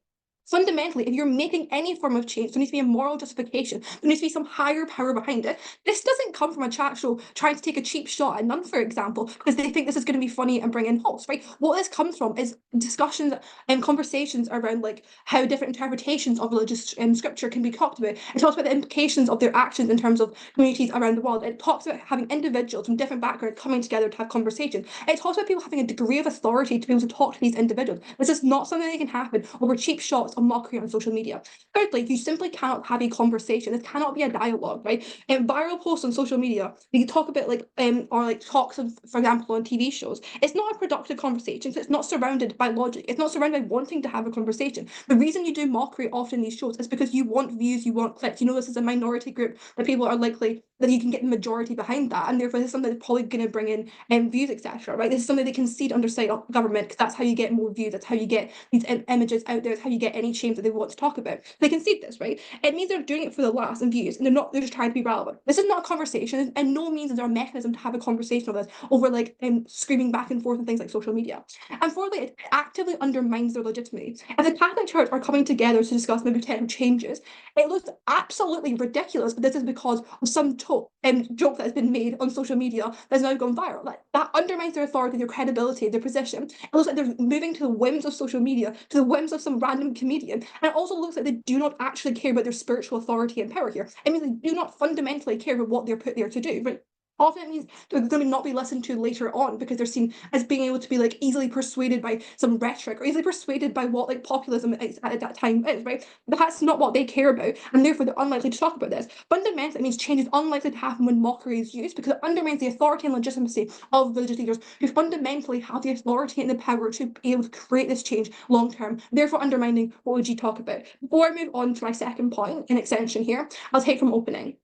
Fundamentally, if you're making any form of change, there needs to be a moral justification. There needs to be some higher power behind it. This doesn't come from a chat show trying to take a cheap shot at none, for example, because they think this is going to be funny and bring in hosts, right? What this comes from is discussions and conversations around like how different interpretations of religious scripture can be talked about. It talks about the implications of their actions in terms of communities around the world. It talks about having individuals from different backgrounds coming together to have conversations. It talks about people having a degree of authority to be able to talk to these individuals. This is not something that can happen over cheap shots of mockery on social media. Thirdly, you simply cannot have a conversation. This cannot be a dialogue, right? Viral posts on social media, you talk about like or like talks of, for example, on TV shows. It's not a productive conversation. So it's not surrounded by logic. It's not surrounded by wanting to have a conversation. The reason you do mockery often in these shows is because you want views, you want clicks. You know this is a minority group that people are likely that you can get the majority behind that, and therefore this is something that's probably going to bring in views, etc. Right? This is something they concede under side of government because that's how you get more views. That's how you get these images out there. It's how you get any change that they want to talk about. They concede this, right? It means they're doing it for the laughs and views, and they're just trying to be relevant. This is not a conversation, and no means is there a mechanism to have a conversation of this over like screaming back and forth and things like social media. And fourthly, it actively undermines their legitimacy. If the Catholic Church are coming together to discuss maybe potential changes, it looks absolutely ridiculous, but this is because of some joke that has been made on social media that's now gone viral. Like, that undermines their authority, their credibility, their position. It looks like they're moving to the whims of social media, to the whims of some random comedian. And it also looks like they do not actually care about their spiritual authority and power here. It means they do not fundamentally care about what they're put there to do, right? Often it means they're going to not be listened to later on because they're seen as being able to be like easily persuaded by some rhetoric or easily persuaded by what like populism is at that time is, right? That's not what they care about, and therefore they're unlikely to talk about this. Fundamentally, it means change is unlikely to happen when mockery is used because it undermines the authority and legitimacy of religious leaders who fundamentally have the authority and the power to be able to create this change long term, therefore undermining what would you talk about. Before I move on to my second point in extension here, I'll take from opening.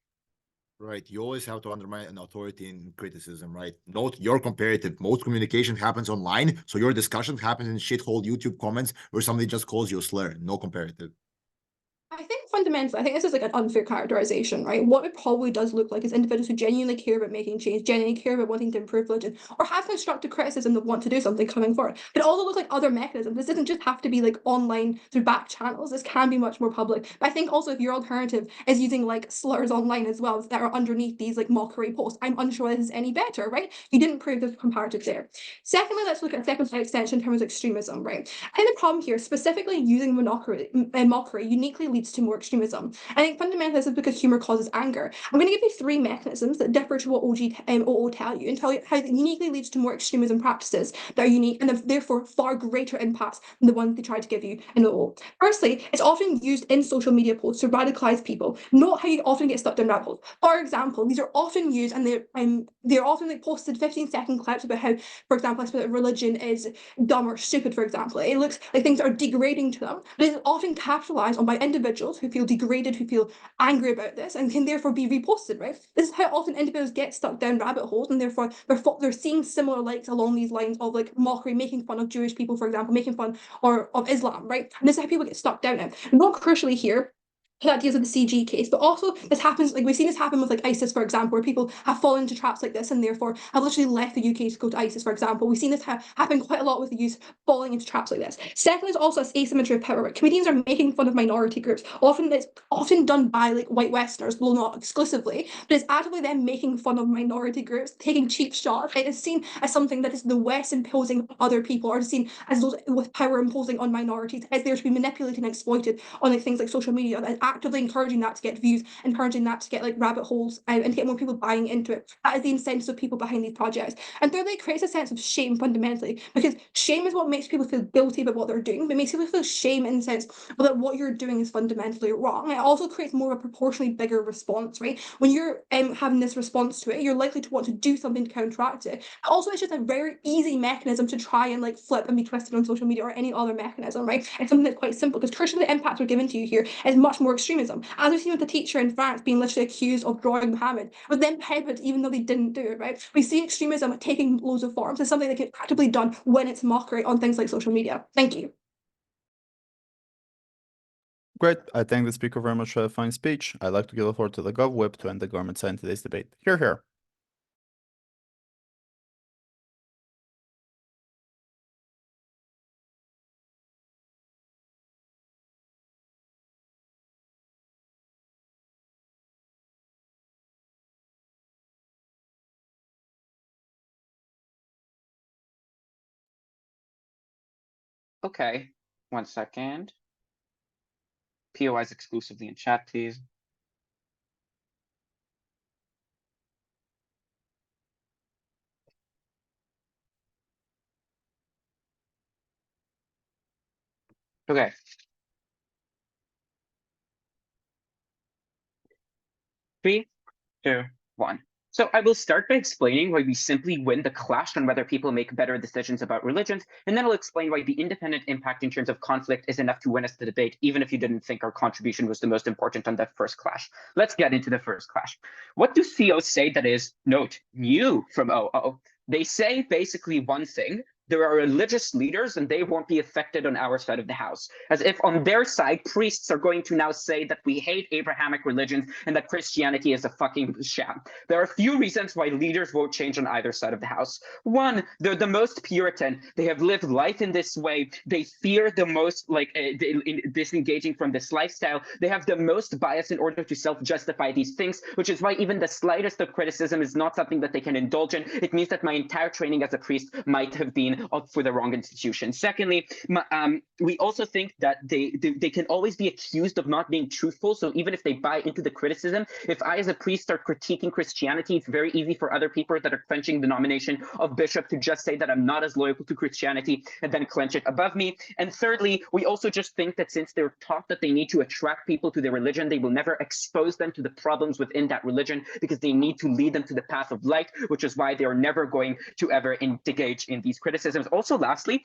Right. You always have to undermine an authority in criticism, right? Note your comparative. Most communication happens online, so your discussion happens in shithole YouTube comments where somebody just calls you a slur. No comparative. I think fundamentally, I think this is like an unfair characterization, right? What it probably does look like is individuals who genuinely care about making change, genuinely care about wanting to improve religion, or have constructive criticism that want to do something coming forward. But it also looks like other mechanisms. This doesn't just have to be like online through back channels. This can be much more public. But I think also if your alternative is using like slurs online as well that are underneath these like mockery posts, I'm unsure this is any better, right? You didn't prove the comparative there. Secondly, let's look at second extension in terms of extremism, right? I think the problem here, specifically using mockery uniquely leads to more extremism extremism. I think fundamentally this is because humor causes anger. I'm going to give you 3 mechanisms that differ to what OO tell you, and tell you how it uniquely leads to more extremism practices that are unique and therefore far greater impacts than the ones they try to give you in OO. Firstly, it's often used in social media posts to radicalize people. Note how you often get stuck down rabbit holes. For example, these are often used and they're often like posted 15-second clips about how, for example, I suppose that religion is dumb or stupid, for example. It looks like things are degrading to them, but it's often capitalized on by individuals who feel degraded, who feel angry about this, and can therefore be reposted, right? This is how often individuals get stuck down rabbit holes, and therefore they're seeing similar likes along these lines of like mockery, making fun of Jewish people, for example, making fun of Islam, right? And this is how people get stuck down in. Not crucially here, that deals with the CG case, but also this happens, like we've seen this happen with like ISIS, for example, where people have fallen into traps like this and therefore have literally left the UK to go to ISIS, for example. We've seen this happen quite a lot with the youth falling into traps like this. Secondly, there's also this asymmetry of power, where comedians are making fun of minority groups. It's often done by like white Westerners, though not exclusively, but it's actively them making fun of minority groups, taking cheap shots. It is seen as something that is the West imposing on other people, or seen as those with power imposing on minorities, as they're to be manipulated and exploited on like things like social media, that actively encouraging that to get views, encouraging that to get like rabbit holes and to get more people buying into it. That is the incentive of people behind these projects. And thirdly, it creates a sense of shame fundamentally, because shame is what makes people feel guilty about what they're doing, but makes people feel shame in the sense that what you're doing is fundamentally wrong. It also creates more of a proportionally bigger response, right? When you're having this response to it, you're likely to want to do something to counteract it. Also, it's just a very easy mechanism to try and like flip and be twisted on social media or any other mechanism, right? It's something that's quite simple, because crucially the impacts are given to you here is much more extremism. As we've seen with the teacher in France being literally accused of drawing Muhammad, but then peppered even though they didn't do it, right? We see extremism taking loads of forms. It's something that can actively done when it's mockery on things like social media. Thank you. Great. I thank the speaker very much for a fine speech. I'd like to give the floor to the Gov Whip to end the government side in today's debate. Hear, hear. Okay, 1 second. POIs exclusively in chat, please. Okay. Three, 2, 1. So I will start by explaining why we simply win the clash on whether people make better decisions about religions, and then I'll explain why the independent impact in terms of conflict is enough to win us the debate, even if you didn't think our contribution was the most important on that first clash. Let's get into the first clash. What do COs say that is, note, new from OO? They say basically one thing: there are religious leaders and they won't be affected on our side of the house. As if on their side, priests are going to now say that we hate Abrahamic religions and that Christianity is a fucking sham. There are a few reasons why leaders won't change on either side of the house. One, they're the most Puritan. They have lived life in this way. They fear the most, disengaging from this lifestyle. They have the most bias in order to self-justify these things, which is why even the slightest of criticism is not something that they can indulge in. It means that my entire training as a priest might have been for the wrong institution. Secondly, we also think that they can always be accused of not being truthful. So even if they buy into the criticism, if I as a priest start critiquing Christianity, it's very easy for other people that are clenching the nomination of bishop to just say that I'm not as loyal to Christianity and then clench it above me. And thirdly, we also just think that since they're taught that they need to attract people to their religion, they will never expose them to the problems within that religion, because they need to lead them to the path of light, which is why they are never going to ever engage in these criticisms. Also, lastly,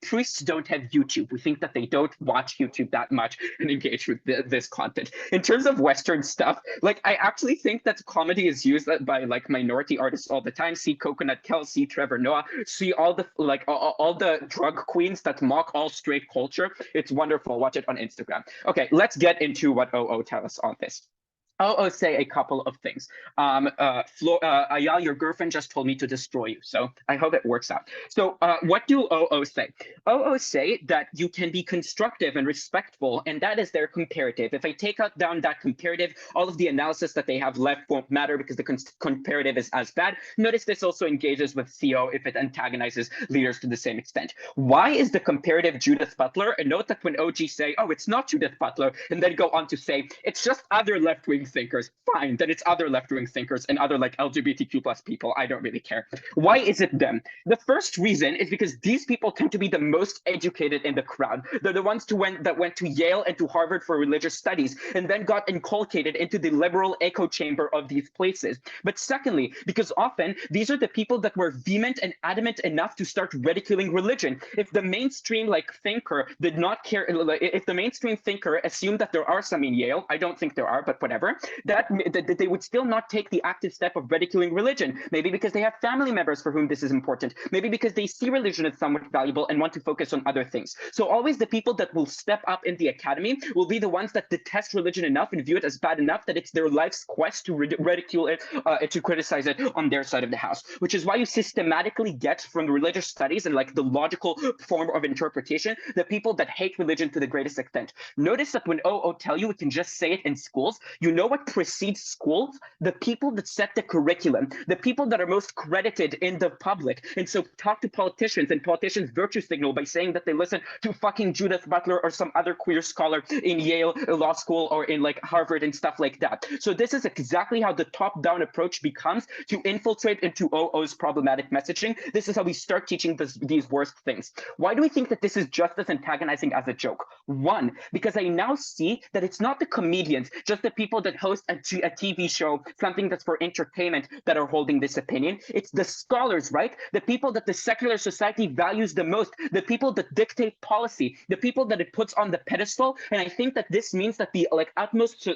priests don't have YouTube. We think that they don't watch YouTube that much and engage with this content. In terms of Western stuff, like, I actually think that comedy is used by like minority artists all the time. See Coconut Kel, see Trevor Noah, see all the all the drug queens that mock all straight culture. It's wonderful. Watch it on Instagram. Okay, let's get into what OO tell us on this. say a couple of things. Ayal, your girlfriend just told me to destroy you, so I hope it works out. So what do OO say? OO say that you can be constructive and respectful, and that is their comparative. If I take out down that comparative, all of the analysis that they have left won't matter because the comparative is as bad. Notice this also engages with CO if it antagonizes leaders to the same extent. Why is the comparative Judith Butler? And note that when OG say, oh, it's not Judith Butler, and then go on to say, it's just other left-wing thinkers, fine, then it's other left-wing thinkers and other like LGBTQ plus people, I don't really care. Why is it them? The first reason is because these people tend to be the most educated in the crowd. They're the ones that went to Yale and to Harvard for religious studies and then got inculcated into the liberal echo chamber of these places. But secondly, because often these are the people that were vehement and adamant enough to start ridiculing religion. If the mainstream like thinker did not care, if the mainstream thinker assumed that there are some in Yale, I don't think there are, but whatever, that they would still not take the active step of ridiculing religion. Maybe because they have family members for whom this is important. Maybe because they see religion as somewhat valuable and want to focus on other things. So always the people that will step up in the academy will be the ones that detest religion enough and view it as bad enough that it's their life's quest to ridicule it, to criticize it on their side of the house. Which is why you systematically get from the religious studies and like the logical form of interpretation, the people that hate religion to the greatest extent. Notice that when OO tell you we can just say it in schools, you know what precedes schools? The people that set the curriculum, the people that are most credited in the public. And so talk to politicians, and politicians virtue signal by saying that they listen to fucking Judith Butler or some other queer scholar in Yale Law School or in like Harvard and stuff like that. So this is exactly how the top-down approach becomes to infiltrate into OO's problematic messaging. This is how we start teaching these worst things. Why do we think that this is just as antagonizing as a joke? One, because I now see that it's not the comedians, just the people that host a TV show, something that's for entertainment, that are holding this opinion. It's the scholars, right? The people that the secular society values the most, the people that dictate policy, the people that it puts on the pedestal. And I think that this means that the like utmost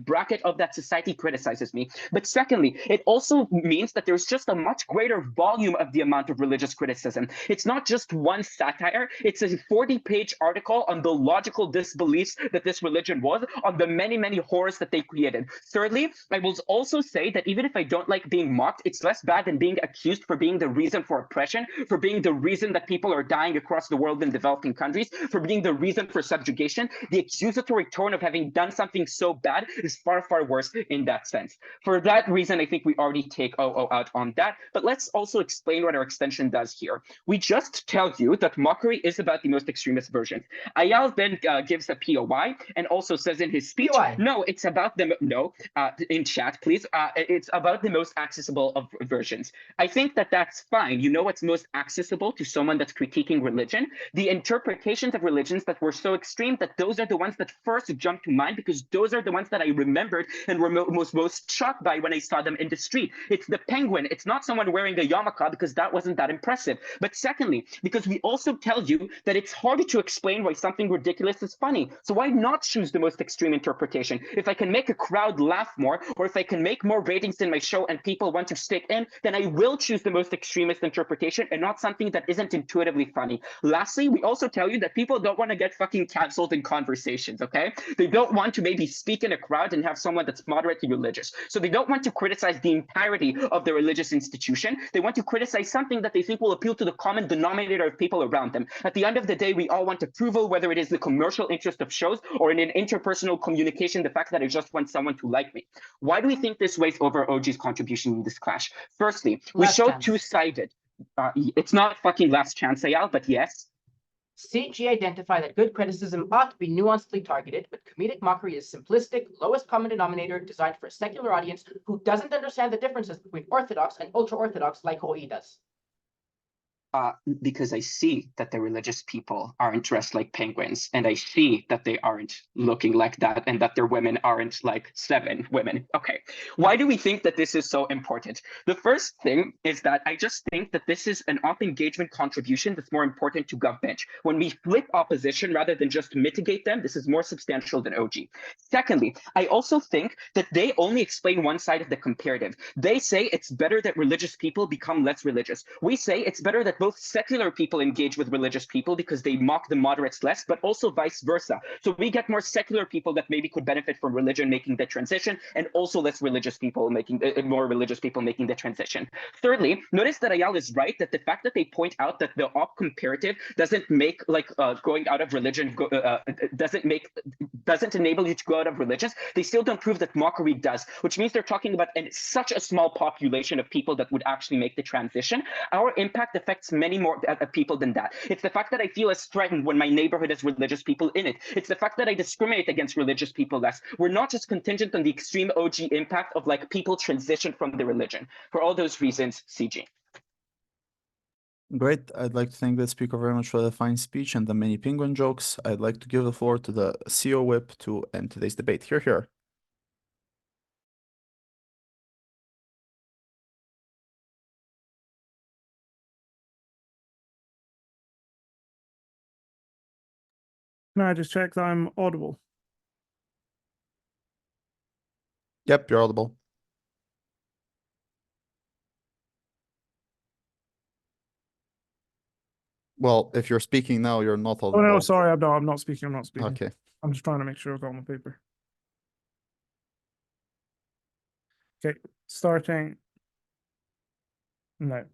bracket of that society criticizes me. But secondly, it also means that there's just a much greater volume of the amount of religious criticism. It's not just one satire, it's a 40-page article on the logical disbeliefs that this religion was, on the many, many horrors that they created. Thirdly, I will also say that even if I don't like being mocked, it's less bad than being accused for being the reason for oppression, for being the reason that people are dying across the world in developing countries, for being the reason for subjugation. The accusatory tone of having done something so bad is far, far worse in that sense. For that reason, I think we already take OO out on that, but let's also explain what our extension does here. We just tell you that mockery is about the most extremist version. Ayal then gives a POI and also says in his speech, no, it's about the, in chat, please, it's about the most accessible of versions. I think that that's fine. You know what's most accessible to someone that's critiquing religion? The interpretations of religions that were so extreme that those are the ones that first jump to mind, because those are the ones that I remembered and were most shocked by when I saw them in the street. It's the penguin. It's not someone wearing a yarmulke, because that wasn't that impressive. But secondly, because we also tell you that it's harder to explain why something ridiculous is funny. So why not choose the most extreme interpretation? If I can make a crowd laugh more, or if I can make more ratings in my show and people want to stick in, then I will choose the most extremist interpretation and not something that isn't intuitively funny. Lastly, we also tell you that people don't want to get fucking canceled in conversations, okay? They don't want to maybe speak in a crowd and have someone that's moderately religious. So they don't want to criticize the entirety of the religious institution. They want to criticize something that they think will appeal to the common denominator of people around them. At the end of the day, we all want approval, whether it is the commercial interest of shows or in an interpersonal communication, the fact that I just want someone to like me. Why do we think this weighs over OG's contribution in this clash? Firstly, we show two-sided. It's not fucking last chance, Ayal, but yes. CG identified that good criticism ought to be nuancedly targeted, but comedic mockery is simplistic, lowest common denominator designed for a secular audience who doesn't understand the differences between orthodox and ultra-orthodox like Hoi does. Because I see that the religious people aren't dressed like penguins, and I see that they aren't looking like that, and that their women aren't like 7 women. Okay, why do we think that this is so important? The first thing is that I just think that this is an off-engagement contribution that's more important to GovBench. When we flip opposition rather than just mitigate them, this is more substantial than OG. Secondly, I also think that they only explain one side of the comparative. They say it's better that religious people become less religious. We say it's better that both secular people engage with religious people because they mock the moderates less, but also vice versa. So we get more secular people that maybe could benefit from religion making the transition, and also less religious people making more religious people making the transition. Thirdly, notice that Ayal is right that the fact that they point out that the op comparative doesn't make like going out of religion doesn't enable you to go out of religious. They still don't prove that mockery does, which means they're talking about such a small population of people that would actually make the transition. Our impact affects many more people than that. It's the fact that I feel as threatened when my neighborhood has religious people in it. It's the fact that I discriminate against religious people less. We're not just contingent on the extreme OG impact of like people transition from the religion. For all those reasons, CG. Great. I'd like to thank the speaker very much for the fine speech and the many penguin jokes. I'd like to give the floor to the CO Whip to end today's debate. Here. Can I just check that I'm audible? Yep, you're audible. Well, if you're speaking now, you're not Oh audible. no, sorry, I'm not speaking. Okay. I'm just trying to make sure I've got my paper. Okay, starting now.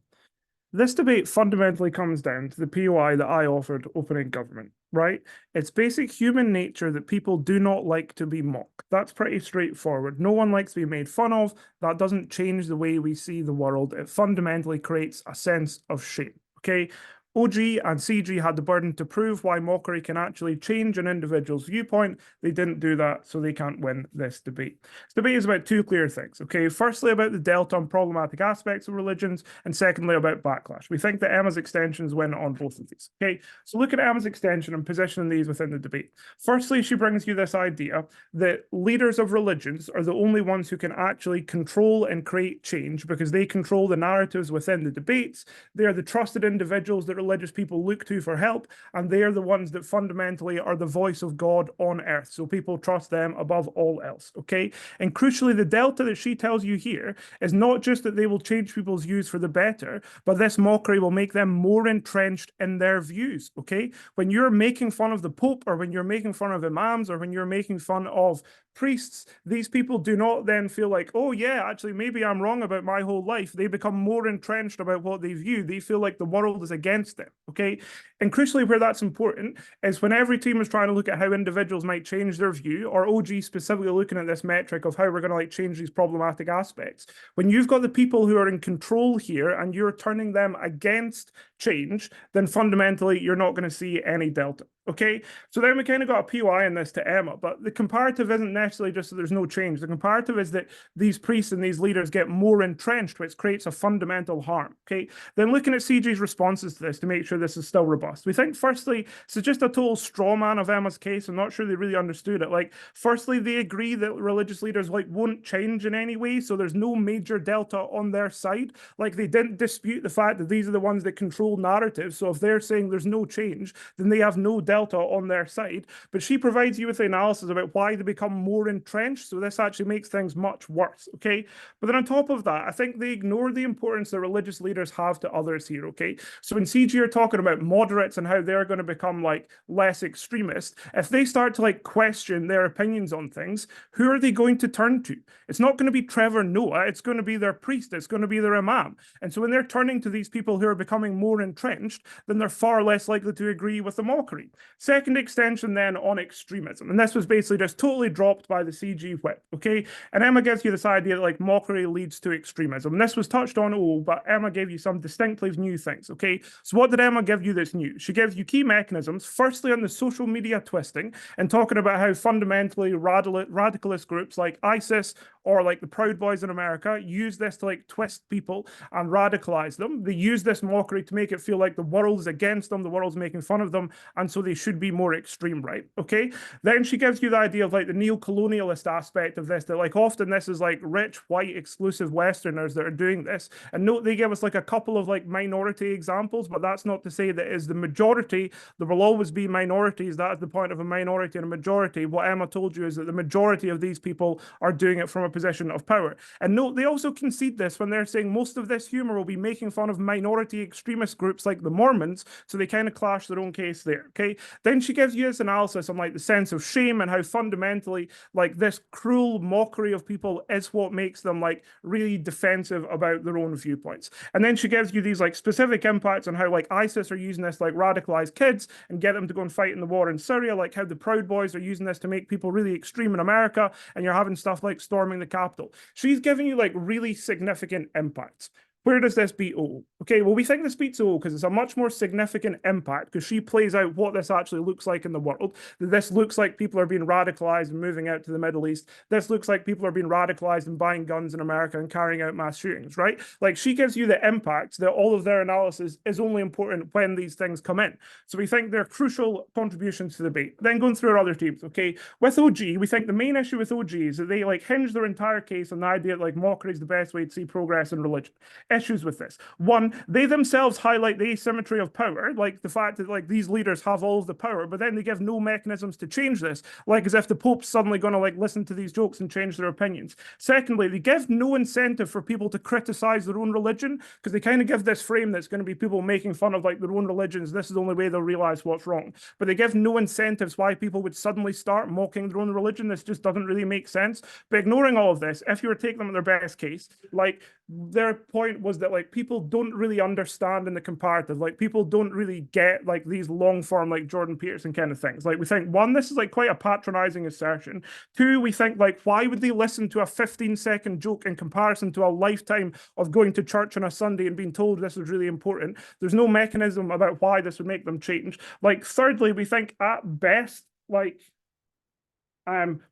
This debate fundamentally comes down to the POI that I offered opening government, right? It's basic human nature that people do not like to be mocked. That's pretty straightforward. No one likes to be made fun of. That doesn't change the way we see the world. It fundamentally creates a sense of shame, okay? OG and CG had the burden to prove why mockery can actually change an individual's viewpoint. They didn't do that, so they can't win this debate. This debate is about two clear things, okay? Firstly, about the delta on problematic aspects of religions, and secondly, about backlash. We think that Emma's extensions win on both of these, okay? So look at Emma's extension and positioning these within the debate. Firstly, she brings you this idea that leaders of religions are the only ones who can actually control and create change because they control the narratives within the debates. They are the trusted individuals that religious people look to for help, and they are the ones that fundamentally are the voice of God on earth. So people trust them above all else, okay? And crucially, the delta that she tells you here is not just that they will change people's views for the better, but this mockery will make them more entrenched in their views, okay? When you're making fun of the Pope, or when you're making fun of imams, or when you're making fun of priests, these people do not then feel like, oh yeah, actually maybe I'm wrong about my whole life. They become more entrenched about what they view. They feel like the world is against them, okay? And crucially, where that's important is when every team is trying to look at how individuals might change their view, or OG specifically looking at this metric of how we're going to like change these problematic aspects. When you've got the people who are in control here and you're turning them against change, then fundamentally you're not going to see any delta. Okay, so then we kind of got a POI in this to Emma, but the comparative isn't necessarily just that there's no change. The comparative is that these priests and these leaders get more entrenched, which creates a fundamental harm. Okay, then looking at CG's responses to this to make sure this is still robust. We think, firstly, this is just a total straw man of Emma's case. I'm not sure they really understood it. Like, firstly, they agree that religious leaders like won't change in any way, so there's no major delta on their side. Like, they didn't dispute the fact that these are the ones that control narratives. So if they're saying there's no change, then they have no delta on their side. But she provides you with the analysis about why they become more entrenched. So this actually makes things much worse. Okay. But then on top of that, I think they ignore the importance that religious leaders have to others here. Okay. So when CG are talking about moderates and how they're going to become like less extremist, if they start to like question their opinions on things, who are they going to turn to? It's not going to be Trevor Noah. It's going to be their priest. It's going to be their imam. And so when they're turning to these people who are becoming more entrenched, then they're far less likely to agree with the mockery. Second extension then on extremism. And this was basically just totally dropped by the CG whip, okay? And Emma gives you this idea that like mockery leads to extremism. And this was touched on, but Emma gave you some distinctly new things, okay? So what did Emma give you that's new? She gives you key mechanisms, firstly on the social media twisting and talking about how fundamentally radicalist groups like ISIS or like the Proud Boys in America use this to like twist people and radicalize them. They use this mockery to make it feel like the world is against them, the world's making fun of them, and so they should be more extreme, right? Okay. Then she gives you the idea of like the neo-colonialist aspect of this, that like often this is like rich, white, exclusive Westerners that are doing this. And note they give us like a couple of like minority examples, but that's not to say that is the majority. There will always be minorities. That is the point of a minority and a majority. What Emma told you is that the majority of these people are doing it from a position of power. And note, they also concede this when they're saying most of this humor will be making fun of minority extremist groups like the Mormons, so they kind of clash their own case there, okay? Then she gives you this analysis on like the sense of shame and how fundamentally like this cruel mockery of people is what makes them like really defensive about their own viewpoints. And then she gives you these like specific impacts on how like ISIS are using this like radicalize kids and get them to go and fight in the war in Syria, like how the Proud Boys are using this to make people really extreme in America, and you're having stuff like storming the Capitol. She's giving you like really significant impacts. Where does this beat O? Okay, well, we think this beats O because it's a much more significant impact because she plays out what this actually looks like in the world. This looks like people are being radicalized and moving out to the Middle East. This looks like people are being radicalized and buying guns in America and carrying out mass shootings, right? Like she gives you the impact that all of their analysis is only important when these things come in. So we think they're crucial contributions to the debate. Then going through our other teams, okay? With OG, we think the main issue with OG is that they like hinge their entire case on the idea that like mockery is the best way to see progress in religion. Issues with this. One, they themselves highlight the asymmetry of power, like the fact that like these leaders have all of the power, but then they give no mechanisms to change this, like as if the Pope's suddenly going to like listen to these jokes and change their opinions. Secondly, they give no incentive for people to criticize their own religion, because they kind of give this frame that's going to be people making fun of like their own religions. This is the only way they'll realize what's wrong. But they give no incentives why people would suddenly start mocking their own religion. This just doesn't really make sense. But ignoring all of this, if you were to take them at their best case, like their point was that like people don't really understand in the comparative, like people don't really get like these long form like Jordan Peterson kind of things. Like we think, one, this is like quite a patronizing assertion. Two, we think like why would they listen to a 15-second joke in comparison to a lifetime of going to church on a Sunday and being told this was really important? There's no mechanism about why this would make them change. Like thirdly, we think at best like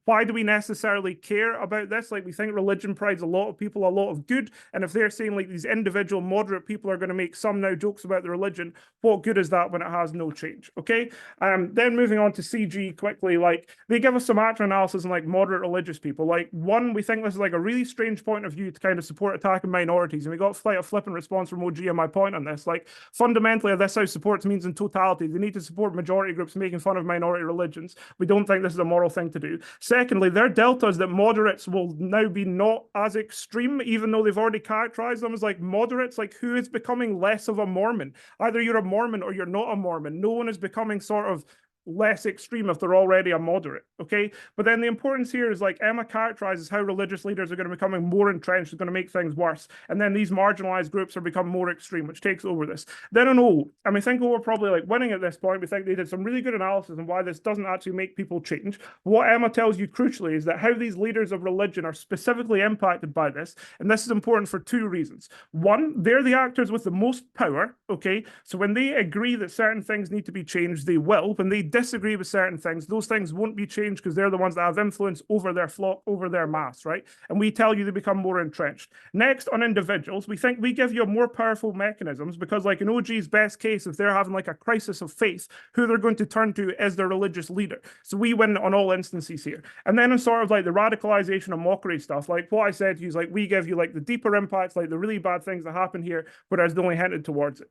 why do we necessarily care about this? Like we think religion provides a lot of people a lot of good, and if they're saying like these individual moderate people are going to make some now jokes about the religion, what good is that when it has no change? Okay. Then moving on to CG quickly, like they give us some actual analysis on like moderate religious people. Like one, we think this is like a really strange point of view to kind of support attacking minorities, and we got a flippant response from OG on my point on this. Like fundamentally, this how supports means in totality. They need to support majority groups making fun of minority religions. We don't think this is a moral thing to do. Secondly, their delta is that moderates will now be not as extreme, even though they've already characterized them as like moderates. Like who is becoming less of a Mormon? Either you're a Mormon or you're not a Mormon. No one is becoming sort of less extreme if they're already a moderate, okay? But then the importance here is like Emma characterizes how religious leaders are going to be becoming more entrenched, is going to make things worse. And then these marginalized groups are becoming more extreme, which takes over this. Then on O, and we think we're probably like winning at this point. We think they did some really good analysis on why this doesn't actually make people change. What Emma tells you crucially is that how these leaders of religion are specifically impacted by this. And this is important for two reasons. One, they're the actors with the most power, okay? So when they agree that certain things need to be changed, they will. When they disagree with certain things, those things won't be changed because they're the ones that have influence over their flock, over their mass, right? And we tell you they become more entrenched. Next, on individuals, we think we give you more powerful mechanisms because like in OG's best case, if they're having like a crisis of faith, who they're going to turn to is their religious leader. So we win on all instances here. And then in sort of like the radicalization and mockery stuff, like what I said to you is like we give you like the deeper impacts, like the really bad things that happen here, whereas they only hinted towards it.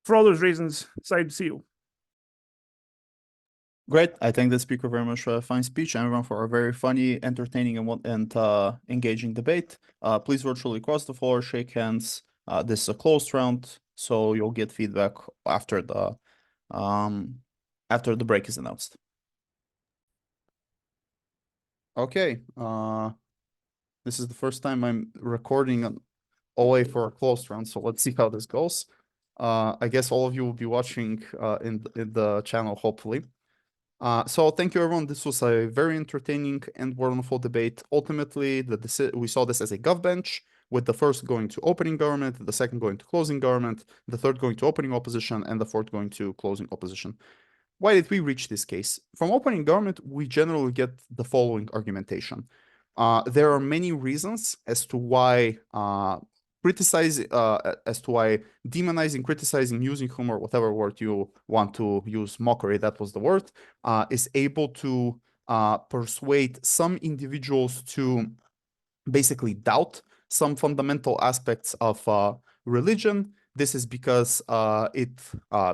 For all those reasons, side seal. Great. I thank the speaker very much for a fine speech and everyone for a very funny, entertaining, and engaging debate. Please virtually cross the floor, shake hands. This is a closed round, so you'll get feedback after the break is announced. Okay. This is the first time I'm recording an OA for a closed round, so let's see how this goes. I guess all of you will be watching in the channel, hopefully. So thank you, everyone. This was a very entertaining and wonderful debate. Ultimately, we saw this as a gov bench, with the first going to opening government, the second going to closing government, the third going to opening opposition, and the fourth going to closing opposition. Why did we reach this case? From opening government, we generally get the following argumentation. There are many reasons as to why demonizing, criticizing, using humor, whatever word you want to use, mockery, that was the word, is able to persuade some individuals to basically doubt some fundamental aspects of religion, This is because it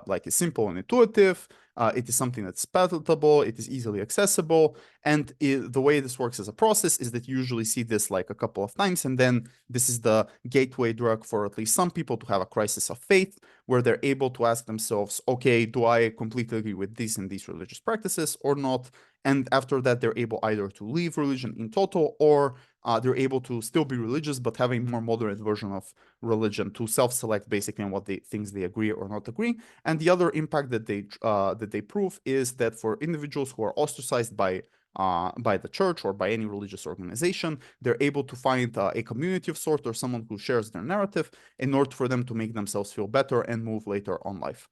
like is simple and intuitive. It is something that's palatable. It is easily accessible. And the way this works as a process is that you usually see this like a couple of times. And then this is the gateway drug for at least some people to have a crisis of faith, where they're able to ask themselves, okay, do I completely agree with these and these religious practices or not? And after that, they're able either to leave religion in total, or they're able to still be religious, but have a more moderate version of religion to self-select basically on what things they agree or not agree. And the other impact that they prove is that for individuals who are ostracized by the church or by any religious organization, they're able to find a community of sort or someone who shares their narrative in order for them to make themselves feel better and move later on life.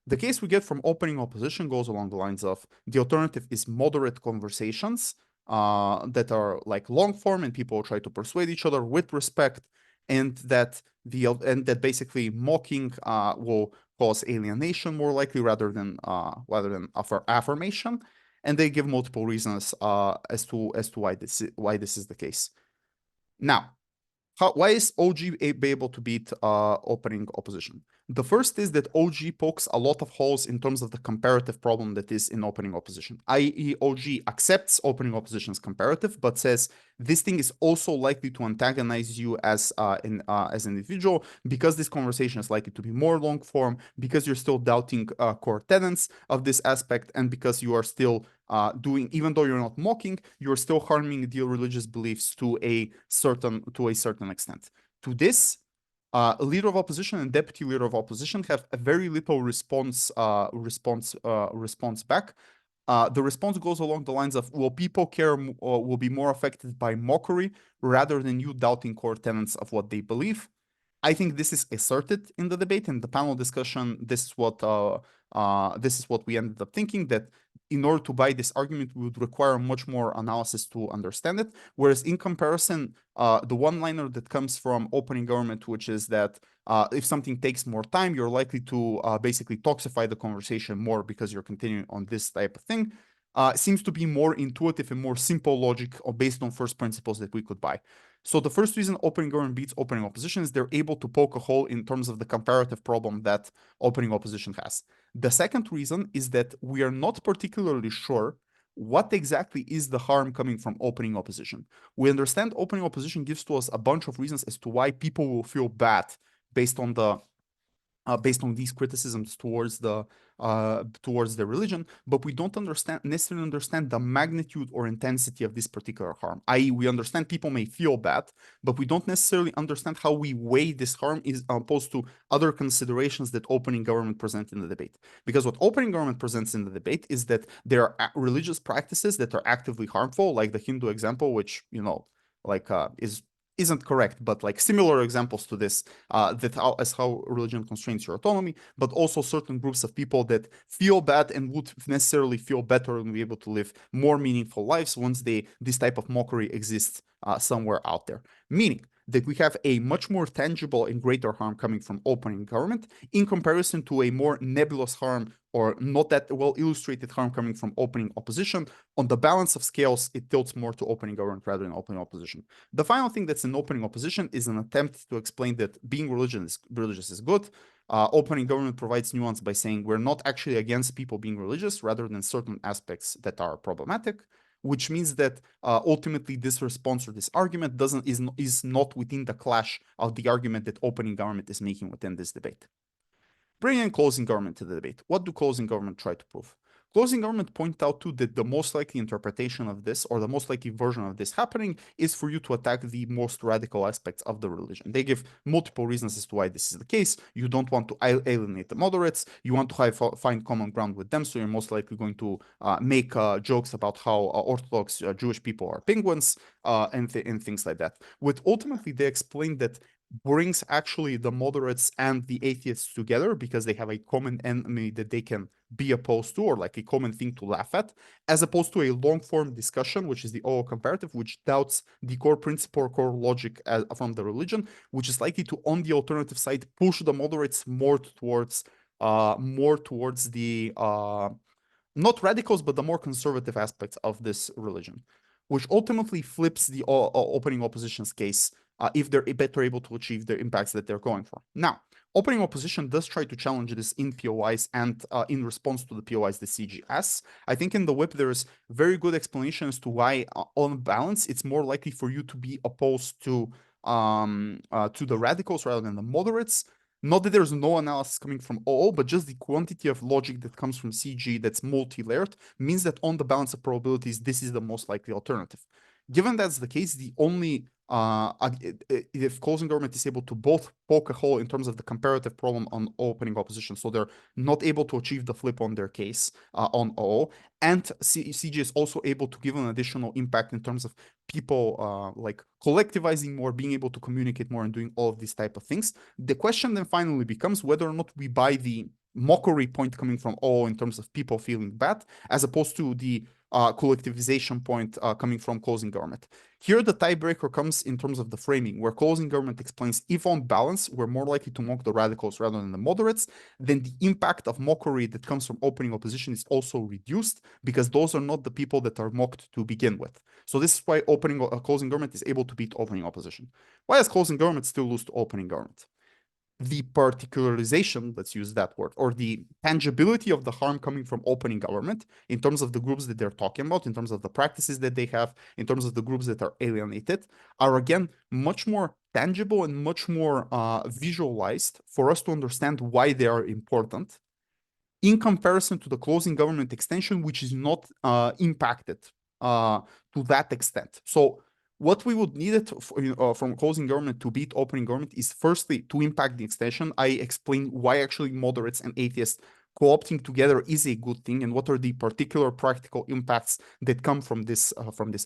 The case we get from opening opposition goes along the lines of the alternative is moderate conversations that are like long form, and people try to persuade each other with respect, and that basically mocking will cause alienation more likely rather than affirmation. And they give multiple reasons as to why this is the case. Now, why is OG be able to beat opening opposition? The first is that OG pokes a lot of holes in terms of the comparative problem that is in opening opposition, i.e. OG accepts opening opposition's comparative, but says this thing is also likely to antagonize you as an individual, because this conversation is likely to be more long form, because you're still doubting core tenets of this aspect, and because you are still even though you're not mocking, you're still harming the religious beliefs to a certain extent. To this, leader of opposition and deputy leader of opposition have a very little response back. The response goes along the lines of, will people care or will be more affected by mockery rather than you doubting core tenets of what they believe? I think this is asserted in the debate. In the panel discussion, this is what we ended up thinking, that in order to buy this argument, we would require much more analysis to understand it. Whereas in comparison, the one-liner that comes from opening government, which is that if something takes more time, you're likely to basically toxify the conversation more because you're continuing on this type of thing, seems to be more intuitive and more simple logic based on first principles that we could buy. So the first reason opening government beats opening opposition is they're able to poke a hole in terms of the comparative problem that opening opposition has. The second reason is that we are not particularly sure what exactly is the harm coming from opening opposition. We understand opening opposition gives to us a bunch of reasons as to why people will feel bad based on these criticisms towards the religion, but we don't necessarily understand the magnitude or intensity of this particular harm. I.e., we understand people may feel bad, but we don't necessarily understand how we weigh this harm is opposed to other considerations that opening government present in the debate. Because what opening government presents in the debate is that there are religious practices that are actively harmful, like the Hindu example, which isn't correct, but like similar examples to this, as how religion constrains your autonomy, but also certain groups of people that feel bad and would necessarily feel better and be able to live more meaningful lives once this type of mockery exists somewhere out there. Meaning that we have a much more tangible and greater harm coming from opening government in comparison to a more nebulous harm or not that well illustrated harm coming from opening opposition. On the balance of scales, it tilts more to opening government rather than opening opposition. The final thing that's in opening opposition is an attempt to explain that being religious is good. Opening government provides nuance by saying we're not actually against people being religious rather than certain aspects that are problematic, which means that ultimately this response or this argument is not within the clash of the argument that opening government is making within this debate. Bringing closing government to the debate. What do closing government try to prove? Closing government point out too that the most likely interpretation of this, or the most likely version of this happening, is for you to attack the most radical aspects of the religion. They give multiple reasons as to why this is the case. You don't want to alienate the moderates. You want to find common ground with them, so you're most likely going to make jokes about how Orthodox Jewish people are penguins and things like that. What ultimately they explain that brings actually the moderates and the atheists together because they have a common enemy that they can be opposed to, or like a common thing to laugh at, as opposed to a long-form discussion, which is the OO comparative, which doubts the core principle or core logic from the religion, which is likely to, on the alternative side, push the moderates more towards the not radicals, but the more conservative aspects of this religion, which ultimately flips the opening opposition's case if they're better able to achieve the impacts that they're going for. Now, Opening opposition does try to challenge this in POIs and in response to the POIs the CG asks. I think in the whip there's very good explanation as to why on balance it's more likely for you to be opposed to the radicals rather than the moderates. Not that there's no analysis coming from OO, but just the quantity of logic that comes from CG that's multi-layered means that on the balance of probabilities, this is the most likely alternative. Given that's the case, the only if closing government is able to both poke a hole in terms of the comparative problem on opening opposition, so they're not able to achieve the flip on their case on OO, and CG is also able to give an additional impact in terms of people like collectivizing more, being able to communicate more, and doing all of these type of things. The question then finally becomes whether or not we buy the mockery point coming from OO in terms of people feeling bad, as opposed to the collectivization point coming from closing government. Here, the tiebreaker comes in terms of the framing, where closing government explains if on balance, we're more likely to mock the radicals rather than the moderates, then the impact of mockery that comes from opening opposition is also reduced because those are not the people that are mocked to begin with. So this is why closing government is able to beat opening opposition. Why does closing government still lose to opening government? The particularization, let's use that word, or the tangibility of the harm coming from opening government in terms of the groups that they're talking about, in terms of the practices that they have, in terms of the groups that are alienated, are again much more tangible and much more visualized for us to understand why they are important in comparison to the closing government extension, which is not impacted to that extent. So what we would need it from closing government to beat opening government is firstly to impact the extension. I explained why actually moderates and atheists co-opting together is a good thing and what are the particular practical impacts that come from this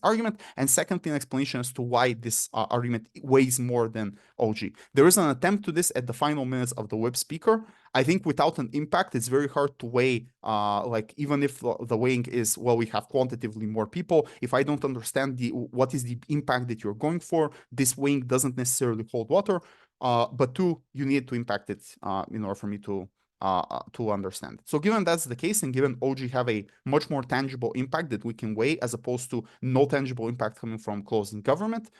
argument. And secondly, an explanation as to why this argument weighs more than OG. There is an attempt to this at the final minutes of the web speaker. I think without an impact, it's very hard to weigh, like even if the weighing is, well, we have quantitatively more people. If I don't understand what is the impact that you're going for, this weighing doesn't necessarily hold water. But two, you need to impact it in order for me to understand. So given that's the case, and given OG have a much more tangible impact that we can weigh as opposed to no tangible impact coming from closing government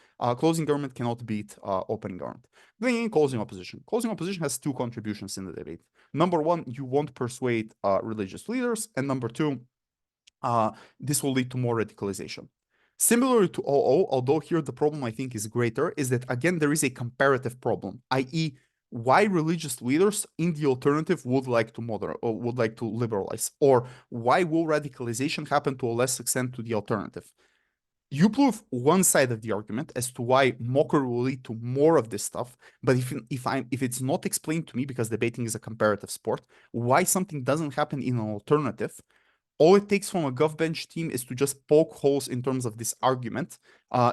cannot beat opening government. Bringing in closing opposition. Closing opposition has two contributions in the debate. Number one, you won't persuade religious leaders, and number two, this will lead to more radicalization. Similarly to OO, although here the problem I think is greater, is that again there is a comparative problem, i.e., why religious leaders in the alternative would like to moderate or would like to liberalize, or why will radicalization happen to a less extent to the alternative. You prove one side of the argument as to why mockery will lead to more of this stuff, but if it's not explained to me, because debating is a comparative sport, why something doesn't happen in an alternative, all it takes from a GovBench team is to just poke holes in terms of this argument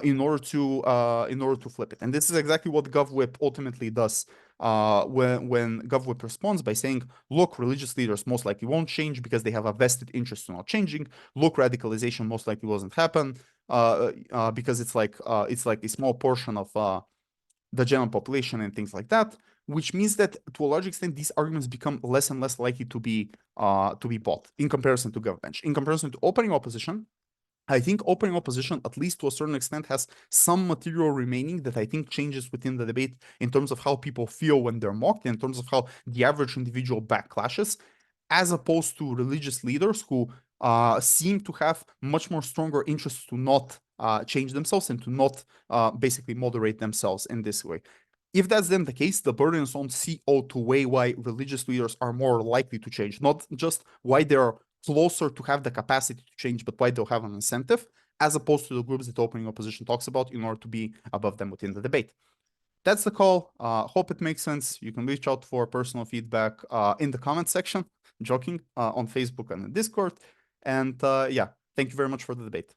in order to flip it. And this is exactly what GovWhip ultimately does when GovWhip responds by saying, look, religious leaders most likely won't change because they have a vested interest in not changing. Look, radicalization most likely doesn't happen because it's like a small portion of the general population and things like that, which means that to a large extent, these arguments become less and less likely to be bought in comparison to GovBench. In comparison to opening opposition, I think opening opposition, at least to a certain extent, has some material remaining that I think changes within the debate in terms of how people feel when they're mocked, in terms of how the average individual backlashes, as opposed to religious leaders who seem to have much more stronger interests to not change themselves and to not basically moderate themselves in this way. If that's then the case, the burden is on CO to weigh why religious leaders are more likely to change, not just why they're closer to have the capacity to change, but why they'll have an incentive, as opposed to the groups that opening opposition talks about in order to be above them within the debate. That's the call. Hope it makes sense. You can reach out for personal feedback in the comment section, joking, on Facebook and in Discord. And yeah, thank you very much for the debate.